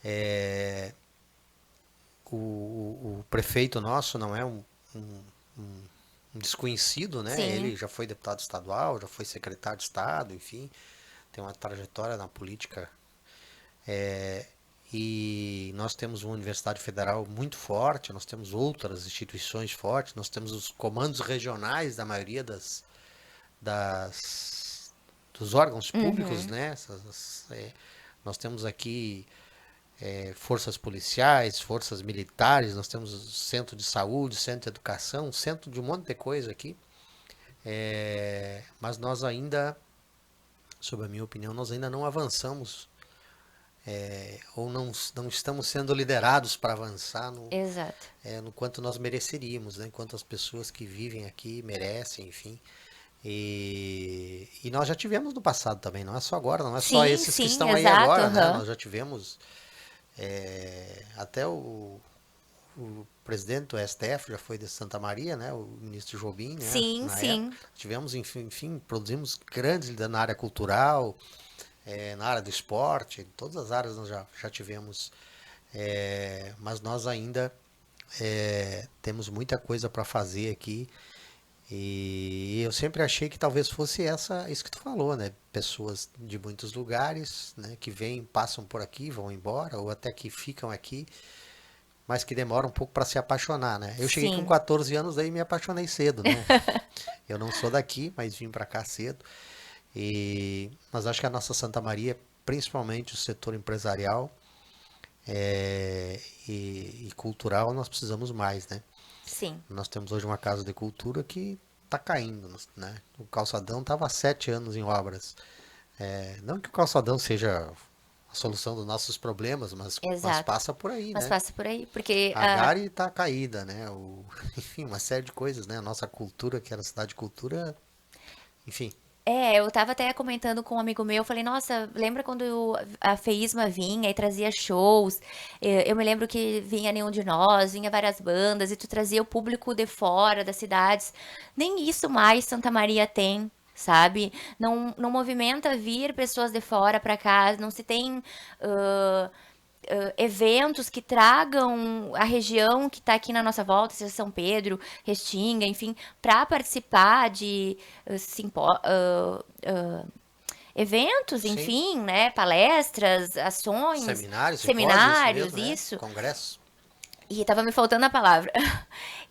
É, o prefeito nosso não é um- um desconhecido, né? Sim. Ele já foi deputado estadual, já foi secretário de Estado, enfim, tem uma trajetória na política. E nós temos uma Universidade Federal muito forte, nós temos outras instituições fortes, nós temos os comandos regionais da maioria das, dos órgãos públicos, Uhum. né? Nós temos aqui forças policiais, forças militares, nós temos centro de saúde, centro de educação, centro de um monte de coisa aqui. Mas nós ainda, sob a minha opinião, nós ainda não avançamos ou não estamos sendo liderados para avançar Exato. no quanto nós mereceríamos, né? Enquanto as pessoas que vivem aqui merecem, enfim. E nós já tivemos no passado também, não é só agora, não é só Sim, esses que sim, estão aí exato, agora, né? aham. Nós já tivemos até o presidente do STF já foi de Santa Maria, né? O ministro Jobim, né? Sim, Na época. sim. Tivemos, enfim, produzimos grandes na área cultural, na área do esporte, em todas as áreas nós já tivemos. Mas nós ainda temos muita coisa para fazer aqui. E eu sempre achei que talvez fosse isso que tu falou, né? Pessoas de muitos lugares, né? Que vêm, passam por aqui, vão embora, ou até que ficam aqui, mas que demoram um pouco para se apaixonar, né? Eu cheguei com Sim. 14 anos aí e me apaixonei cedo, né? Eu não sou daqui, mas vim para cá cedo. Mas acho que a nossa Santa Maria, principalmente o setor empresarial e cultural, nós precisamos mais, né? Sim. Nós temos hoje uma casa de cultura que está caindo, né? O calçadão estava há 7 anos em obras. Não que o calçadão seja a solução dos nossos problemas, mas Exato. passa por aí, Mas né? passa por aí, porque A Gari está caída, né? Enfim, uma série de coisas, né? A nossa cultura, que era cidade de cultura, enfim. eu tava até comentando com um amigo meu, eu falei, nossa, lembra quando a Feísma vinha e trazia shows? Eu me lembro que vinha Nenhum de Nós, vinha várias bandas, e tu trazia o público de fora das cidades. Nem isso mais Santa Maria tem, sabe? Não movimenta vir pessoas de fora pra cá, não se tem eventos que tragam a região que está aqui na nossa volta, seja São Pedro, Restinga, enfim, para participar de eventos, Sim. enfim, né, palestras, ações, Seminários, simpósios, isso seminários, mesmo, né? isso. Congresso. E tava me faltando a palavra.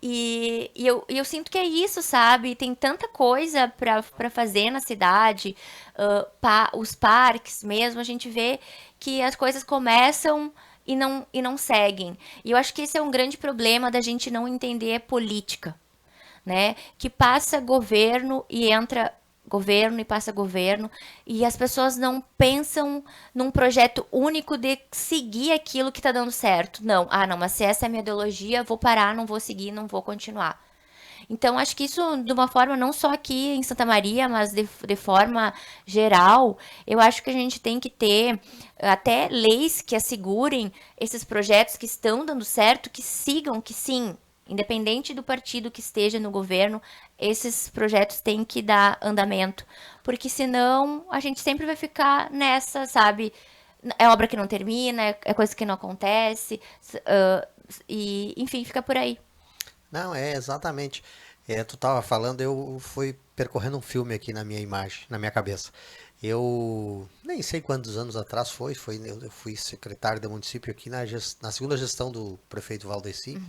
E eu sinto que é isso, sabe? Tem tanta coisa pra fazer na cidade, os parques mesmo, a gente vê que as coisas começam e não seguem. E eu acho que esse é um grande problema da gente não entender política, né? Que passa governo e entra governo e passa governo e as pessoas não pensam num projeto único de seguir aquilo que tá dando certo. Não, não, mas se essa é a minha ideologia, vou parar, não vou seguir, não vou continuar. Então, acho que isso, de uma forma, não só aqui em Santa Maria, mas de forma geral, eu acho que a gente tem que ter até leis que assegurem esses projetos que estão dando certo, que sigam, que sim, independente do partido que esteja no governo, esses projetos têm que dar andamento. Porque senão a gente sempre vai ficar nessa, sabe? É obra que não termina, é coisa que não acontece, e enfim, fica por aí. Não, exatamente. Tu tava falando, eu fui percorrendo um filme aqui na minha imagem, na minha cabeça. Eu nem sei quantos anos atrás eu fui secretário do município aqui na segunda gestão do prefeito Valdeci,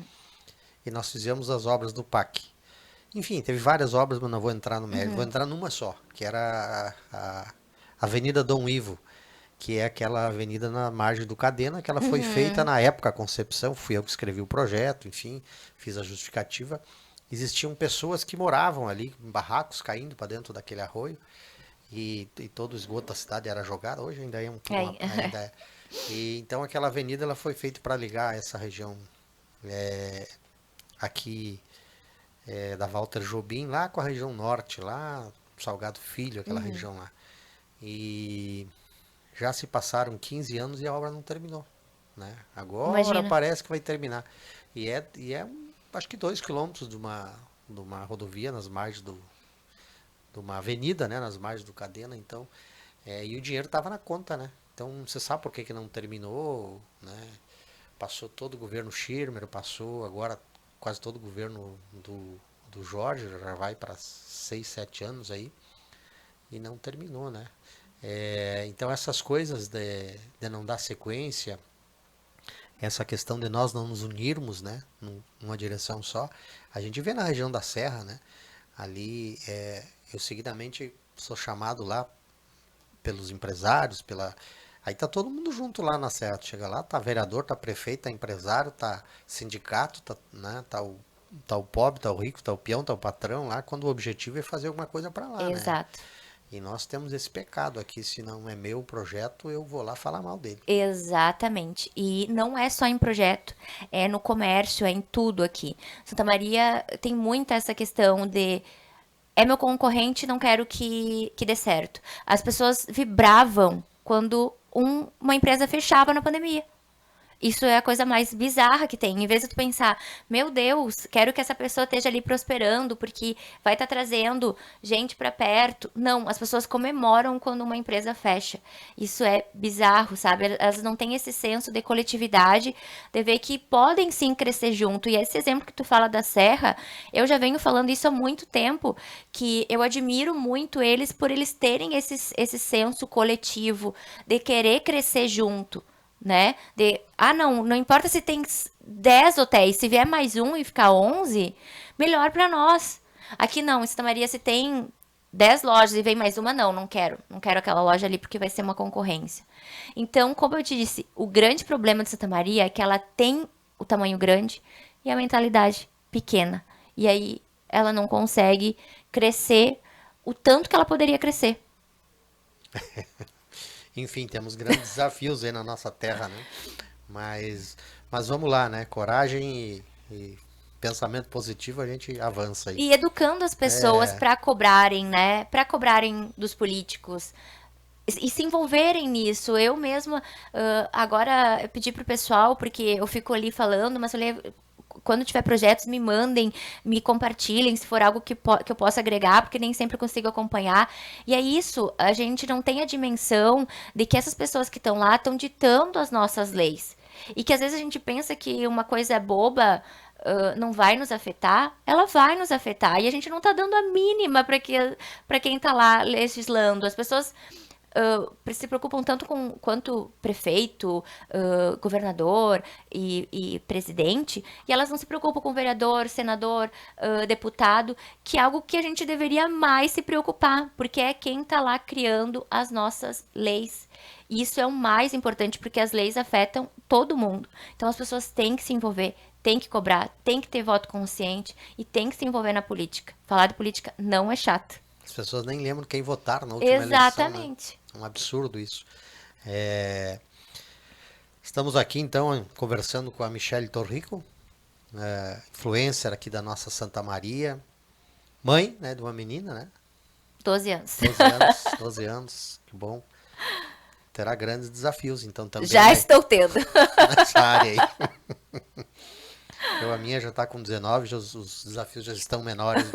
e nós fizemos as obras do PAC. Enfim, teve várias obras, mas não vou entrar no mérito, vou entrar numa só, que era a Avenida Dom Ivo, que é aquela avenida na margem do Cadena, que ela foi feita na época a concepção, fui eu que escrevi o projeto, enfim, fiz a justificativa. Existiam pessoas que moravam ali, em barracos caindo para dentro daquele arroio, e todo o esgoto da cidade era jogado, hoje ainda é Aí. ainda é. E então aquela avenida ela foi feita para ligar essa região aqui da Walter Jobim lá com a região norte, lá, Salgado Filho, aquela região lá. E já se passaram 15 anos e a obra não terminou, né? Agora Imagina. parece que vai terminar. Acho que 2 quilômetros de uma rodovia nas margens de uma avenida, né? Nas margens do Cadena, então. E o dinheiro estava na conta, né? Então você sabe por que que não terminou, né? Passou todo o governo Schirmer, passou agora quase todo o governo do Jorge, já vai para 6, 7 anos aí, e não terminou, né? Então essas coisas de não dar sequência, essa questão de nós não nos unirmos, né, numa direção só, a gente vê na região da Serra, né, ali eu seguidamente sou chamado lá pelos empresários, aí tá todo mundo junto lá na Serra, tu chega lá, tá vereador, tá prefeito, tá empresário, tá sindicato, tá, né, tá o pobre, tá o rico, tá o peão, tá o patrão lá, quando o objetivo é fazer alguma coisa para lá, né? Exato. E nós temos esse pecado aqui, se não é meu projeto, eu vou lá falar mal dele. Exatamente. E não é só em projeto, é no comércio, é em tudo aqui. Santa Maria tem muito essa questão de é meu concorrente, não quero que dê certo. As pessoas vibravam quando uma empresa fechava na pandemia. Isso é a coisa mais bizarra que tem. Em vez de tu pensar, meu Deus, quero que essa pessoa esteja ali prosperando, porque vai estar trazendo gente para perto. Não, as pessoas comemoram quando uma empresa fecha. Isso é bizarro, sabe? Elas não têm esse senso de coletividade, de ver que podem sim crescer junto. E esse exemplo que tu fala da Serra, eu já venho falando isso há muito tempo, que eu admiro muito eles por eles terem esse senso coletivo de querer crescer junto, né? Não importa se tem 10 hotéis, se vier mais um e ficar 11, melhor para nós. Aqui não, em Santa Maria se tem 10 lojas e vem mais uma, não quero. Não quero aquela loja ali porque vai ser uma concorrência. Então, como eu te disse, o grande problema de Santa Maria é que ela tem o tamanho grande e a mentalidade pequena. E aí ela não consegue crescer o tanto que ela poderia crescer. Enfim, temos grandes desafios aí na nossa terra, né? Mas vamos lá, né? Coragem e pensamento positivo, a gente avança aí. E educando as pessoas para cobrarem, né? Para cobrarem dos políticos e se envolverem nisso. Eu mesma, agora eu pedi pro pessoal, porque eu fico ali falando, mas eu falei, quando tiver projetos, me mandem, me compartilhem, se for algo que eu possa agregar, porque nem sempre eu consigo acompanhar. E é isso, a gente não tem a dimensão de que essas pessoas que estão lá estão ditando as nossas leis. E que às vezes a gente pensa que uma coisa é boba, não vai nos afetar, ela vai nos afetar. E a gente não está dando a mínima para quem está lá legislando. As pessoas se preocupam tanto quanto prefeito, governador e presidente, e elas não se preocupam com vereador, senador, deputado, que é algo que a gente deveria mais se preocupar, porque é quem está lá criando as nossas leis. E isso é o mais importante, porque as leis afetam todo mundo. Então as pessoas têm que se envolver, têm que cobrar, têm que ter voto consciente e têm que se envolver na política. Falar de política não é chato. As pessoas nem lembram quem votaram na última eleição, né? Exatamente. É um absurdo isso. Estamos aqui então conversando com a Michele Torrico, influencer aqui da nossa Santa Maria, mãe, né, de uma menina, né? 12 anos. 12 anos, 12 anos, que bom. Terá grandes desafios, então também Já estou tendo. nessa área aí. A minha já está com 19, os desafios já estão menores,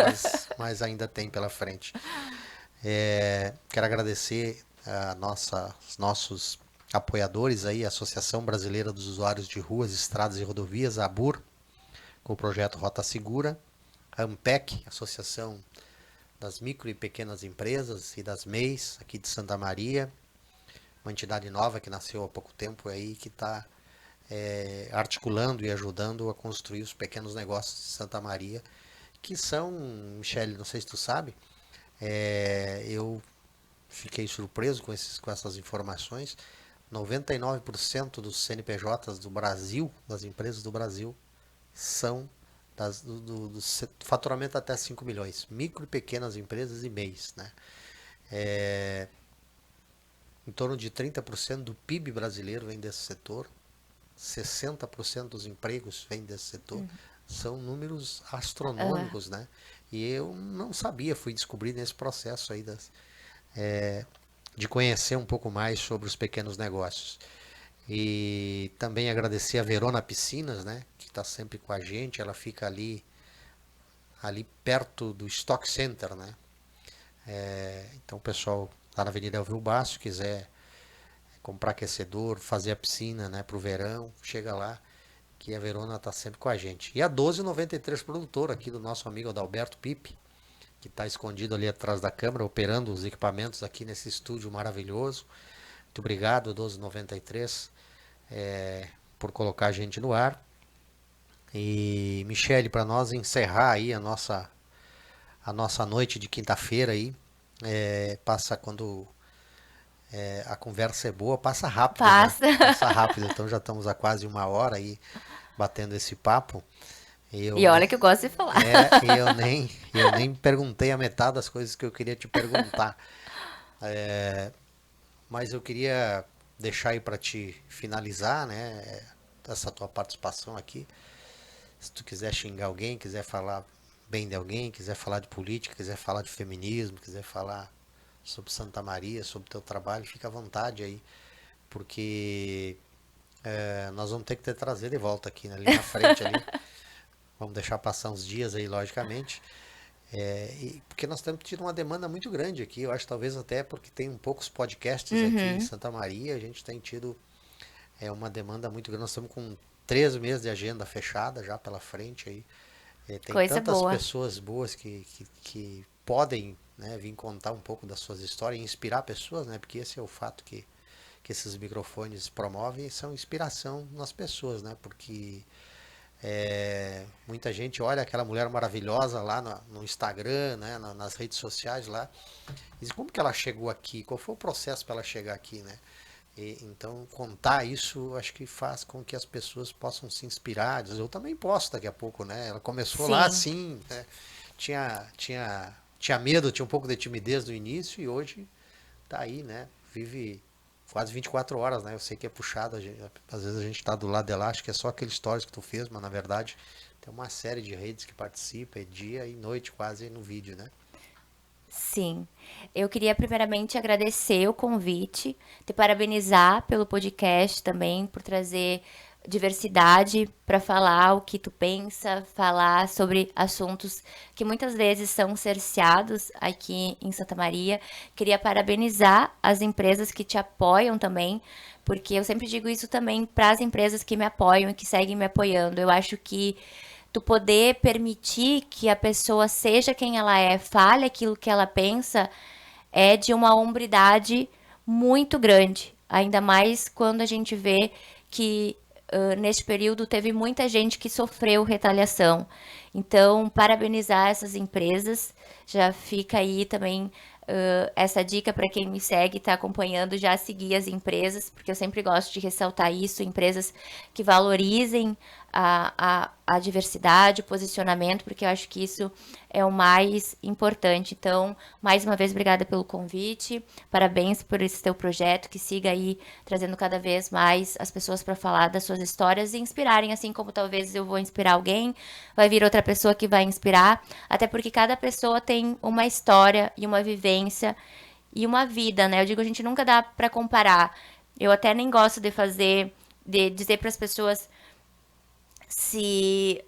mas ainda tem pela frente. Quero agradecer os nossos apoiadores aí, a Associação Brasileira dos Usuários de Ruas, Estradas e Rodovias, a ABUR, com o projeto Rota Segura, a AMPEC, Associação das Micro e Pequenas Empresas, e das MEIs, aqui de Santa Maria, uma entidade nova que nasceu há pouco tempo aí, que está articulando e ajudando a construir os pequenos negócios de Santa Maria, que são, Michele, não sei se tu sabe, eu fiquei surpreso com essas informações. 99% dos CNPJs do Brasil, das empresas do Brasil, são do faturamento até 5 milhões. Micro e pequenas empresas e MEIs, né? Em torno de 30% do PIB brasileiro vem desse setor. 60% dos empregos vem desse setor. São números astronômicos, né? E eu não sabia, fui descobrir nesse processo aí de conhecer um pouco mais sobre os pequenos negócios. E também agradecer a Verona Piscinas, né? Que está sempre com a gente. Ela fica ali perto do Stock Center, né? Então o pessoal lá na Avenida Elvio Basso, quiser comprar aquecedor, fazer a piscina, né, para o verão, chega lá, que a Verona está sempre com a gente. E a 1293 produtora aqui do nosso amigo Adalberto Pipe, que está escondido ali atrás da câmera, operando os equipamentos aqui nesse estúdio maravilhoso. Muito obrigado, 1293, por colocar a gente no ar. E Michele, para nós encerrar aí a nossa noite de quinta-feira aí, passa quando a conversa é boa, passa rápido, Passa. né? Passa rápido, então já estamos há quase uma hora aí batendo esse papo. E olha que eu gosto de falar. Eu nem perguntei a metade das coisas que eu queria te perguntar. Mas eu queria deixar aí para te finalizar, né, essa tua participação aqui. Se tu quiser xingar alguém, quiser falar bem de alguém, quiser falar de política, quiser falar de feminismo, quiser falar sobre Santa Maria, sobre o teu trabalho, fica à vontade aí, porque nós vamos ter que trazer de volta aqui, né, ali na frente ali. Vamos deixar passar uns dias aí, logicamente, porque nós temos tido uma demanda muito grande aqui. Eu acho talvez até porque tem poucos podcasts aqui em Santa Maria, a gente tem tido uma demanda muito grande. Nós estamos com 3 meses de agenda fechada já pela frente aí. Tem Coisa tantas boa. pessoas boas que podem, né, vir contar um pouco das suas histórias e inspirar pessoas, né? Porque esse é o fato que esses microfones promovem, são inspiração nas pessoas, né? Porque muita gente olha aquela mulher maravilhosa lá no Instagram, né, nas redes sociais lá, e diz, como que ela chegou aqui? Qual foi o processo para ela chegar aqui, né? Então, contar isso, acho que faz com que as pessoas possam se inspirar. Dizer, eu também posso daqui a pouco, né? Ela começou lá Sim. assim, né? Tinha medo, tinha um pouco de timidez no início e hoje tá aí, né? Vive quase 24 horas, né? Eu sei que é puxado, às vezes a gente tá do lado de lá, acho que é só aqueles stories que tu fez, mas na verdade tem uma série de redes que participa, é dia e noite quase no vídeo, né? Sim. Eu queria primeiramente agradecer o convite, te parabenizar pelo podcast também, por trazer diversidade para falar o que tu pensa, falar sobre assuntos que muitas vezes são cerceados aqui em Santa Maria. Queria parabenizar as empresas que te apoiam também, porque eu sempre digo isso também para as empresas que me apoiam e que seguem me apoiando. Eu acho que tu poder permitir que a pessoa seja quem ela é, fale aquilo que ela pensa, é de uma hombridade muito grande. Ainda mais quando a gente vê que neste período teve muita gente que sofreu retaliação. Então, parabenizar essas empresas. Já fica aí também essa dica para quem me segue, está acompanhando, já seguir as empresas, porque eu sempre gosto de ressaltar isso, empresas que valorizem a diversidade, o posicionamento, porque eu acho que isso é o mais importante. Então, mais uma vez, obrigada pelo convite, parabéns por esse teu projeto, que siga aí trazendo cada vez mais as pessoas para falar das suas histórias e inspirarem, assim como talvez eu vou inspirar alguém, vai vir outra pessoa que vai inspirar, até porque cada pessoa tem uma história e uma vivência e uma vida, né? Eu digo, a gente nunca dá para comparar. Eu até nem gosto de dizer para as pessoas se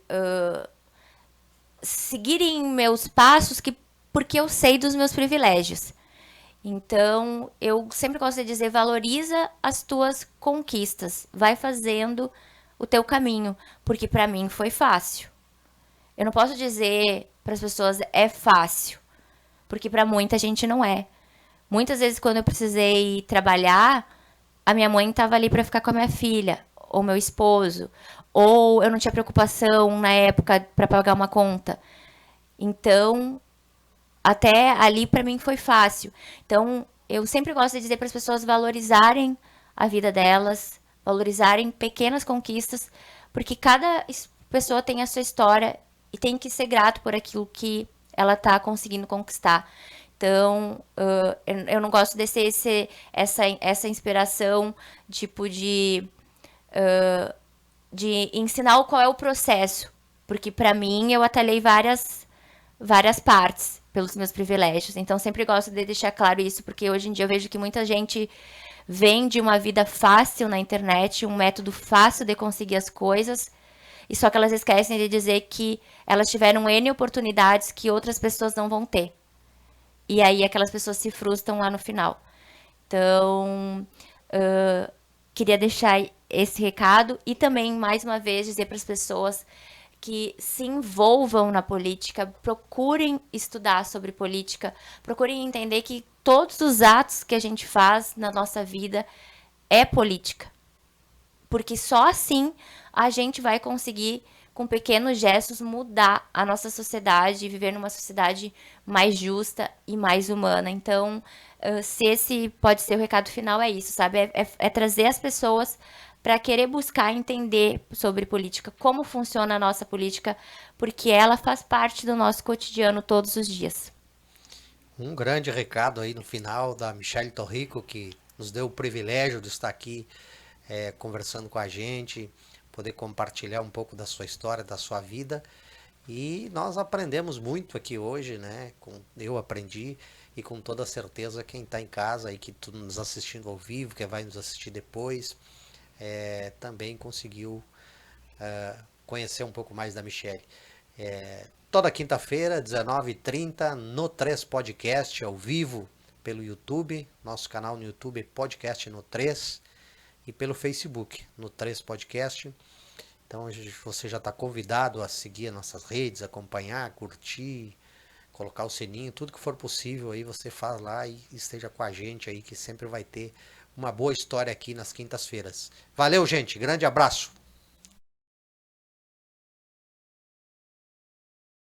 seguirem meus passos, porque eu sei dos meus privilégios. Então, eu sempre gosto de dizer, valoriza as tuas conquistas, vai fazendo o teu caminho, porque para mim foi fácil. Eu não posso dizer para as pessoas é fácil, porque para muita gente não é. Muitas vezes quando eu precisei trabalhar, a minha mãe estava ali para ficar com a minha filha, ou meu esposo, ou eu não tinha preocupação na época para pagar uma conta. Então, até ali para mim foi fácil. Então, eu sempre gosto de dizer para as pessoas valorizarem a vida delas, valorizarem pequenas conquistas, porque cada pessoa tem a sua história e tem que ser grato por aquilo que ela está conseguindo conquistar. Então, eu não gosto de ser essa inspiração, tipo, de ensinar qual é o processo. Porque, para mim, eu atalhei várias partes pelos meus privilégios. Então, sempre gosto de deixar claro isso, porque hoje em dia eu vejo que muita gente vende uma vida fácil na internet, um método fácil de conseguir as coisas, e só que elas esquecem de dizer que elas tiveram N oportunidades que outras pessoas não vão ter. E aí aquelas pessoas se frustram lá no final. Então, queria deixar esse recado e também, mais uma vez, dizer para as pessoas que se envolvam na política, procurem estudar sobre política, procurem entender que todos os atos que a gente faz na nossa vida é política. Porque só assim a gente vai conseguir, com pequenos gestos, mudar a nossa sociedade e viver numa sociedade mais justa e mais humana. Então, se esse pode ser o recado final, é isso, sabe? É trazer as pessoas para querer buscar entender sobre política, como funciona a nossa política, porque ela faz parte do nosso cotidiano todos os dias. Um grande recado aí no final da Michelle Torrico, que nos deu o privilégio de estar aqui conversando com a gente, poder compartilhar um pouco da sua história, da sua vida. E nós aprendemos muito aqui hoje, né? Eu aprendi e com toda certeza quem está em casa e que está nos assistindo ao vivo, que vai nos assistir depois, também conseguiu conhecer um pouco mais da Michelle. Toda quinta-feira, 19h30, no 3 Podcast, ao vivo, pelo YouTube. Nosso canal no YouTube é Podcast no 3 e pelo Facebook, no 3 Podcast. Então você já está convidado a seguir nossas redes, acompanhar, curtir, colocar o sininho, tudo que for possível aí você faz lá e esteja com a gente aí, que sempre vai ter uma boa história aqui nas quintas-feiras. Valeu, gente, grande abraço!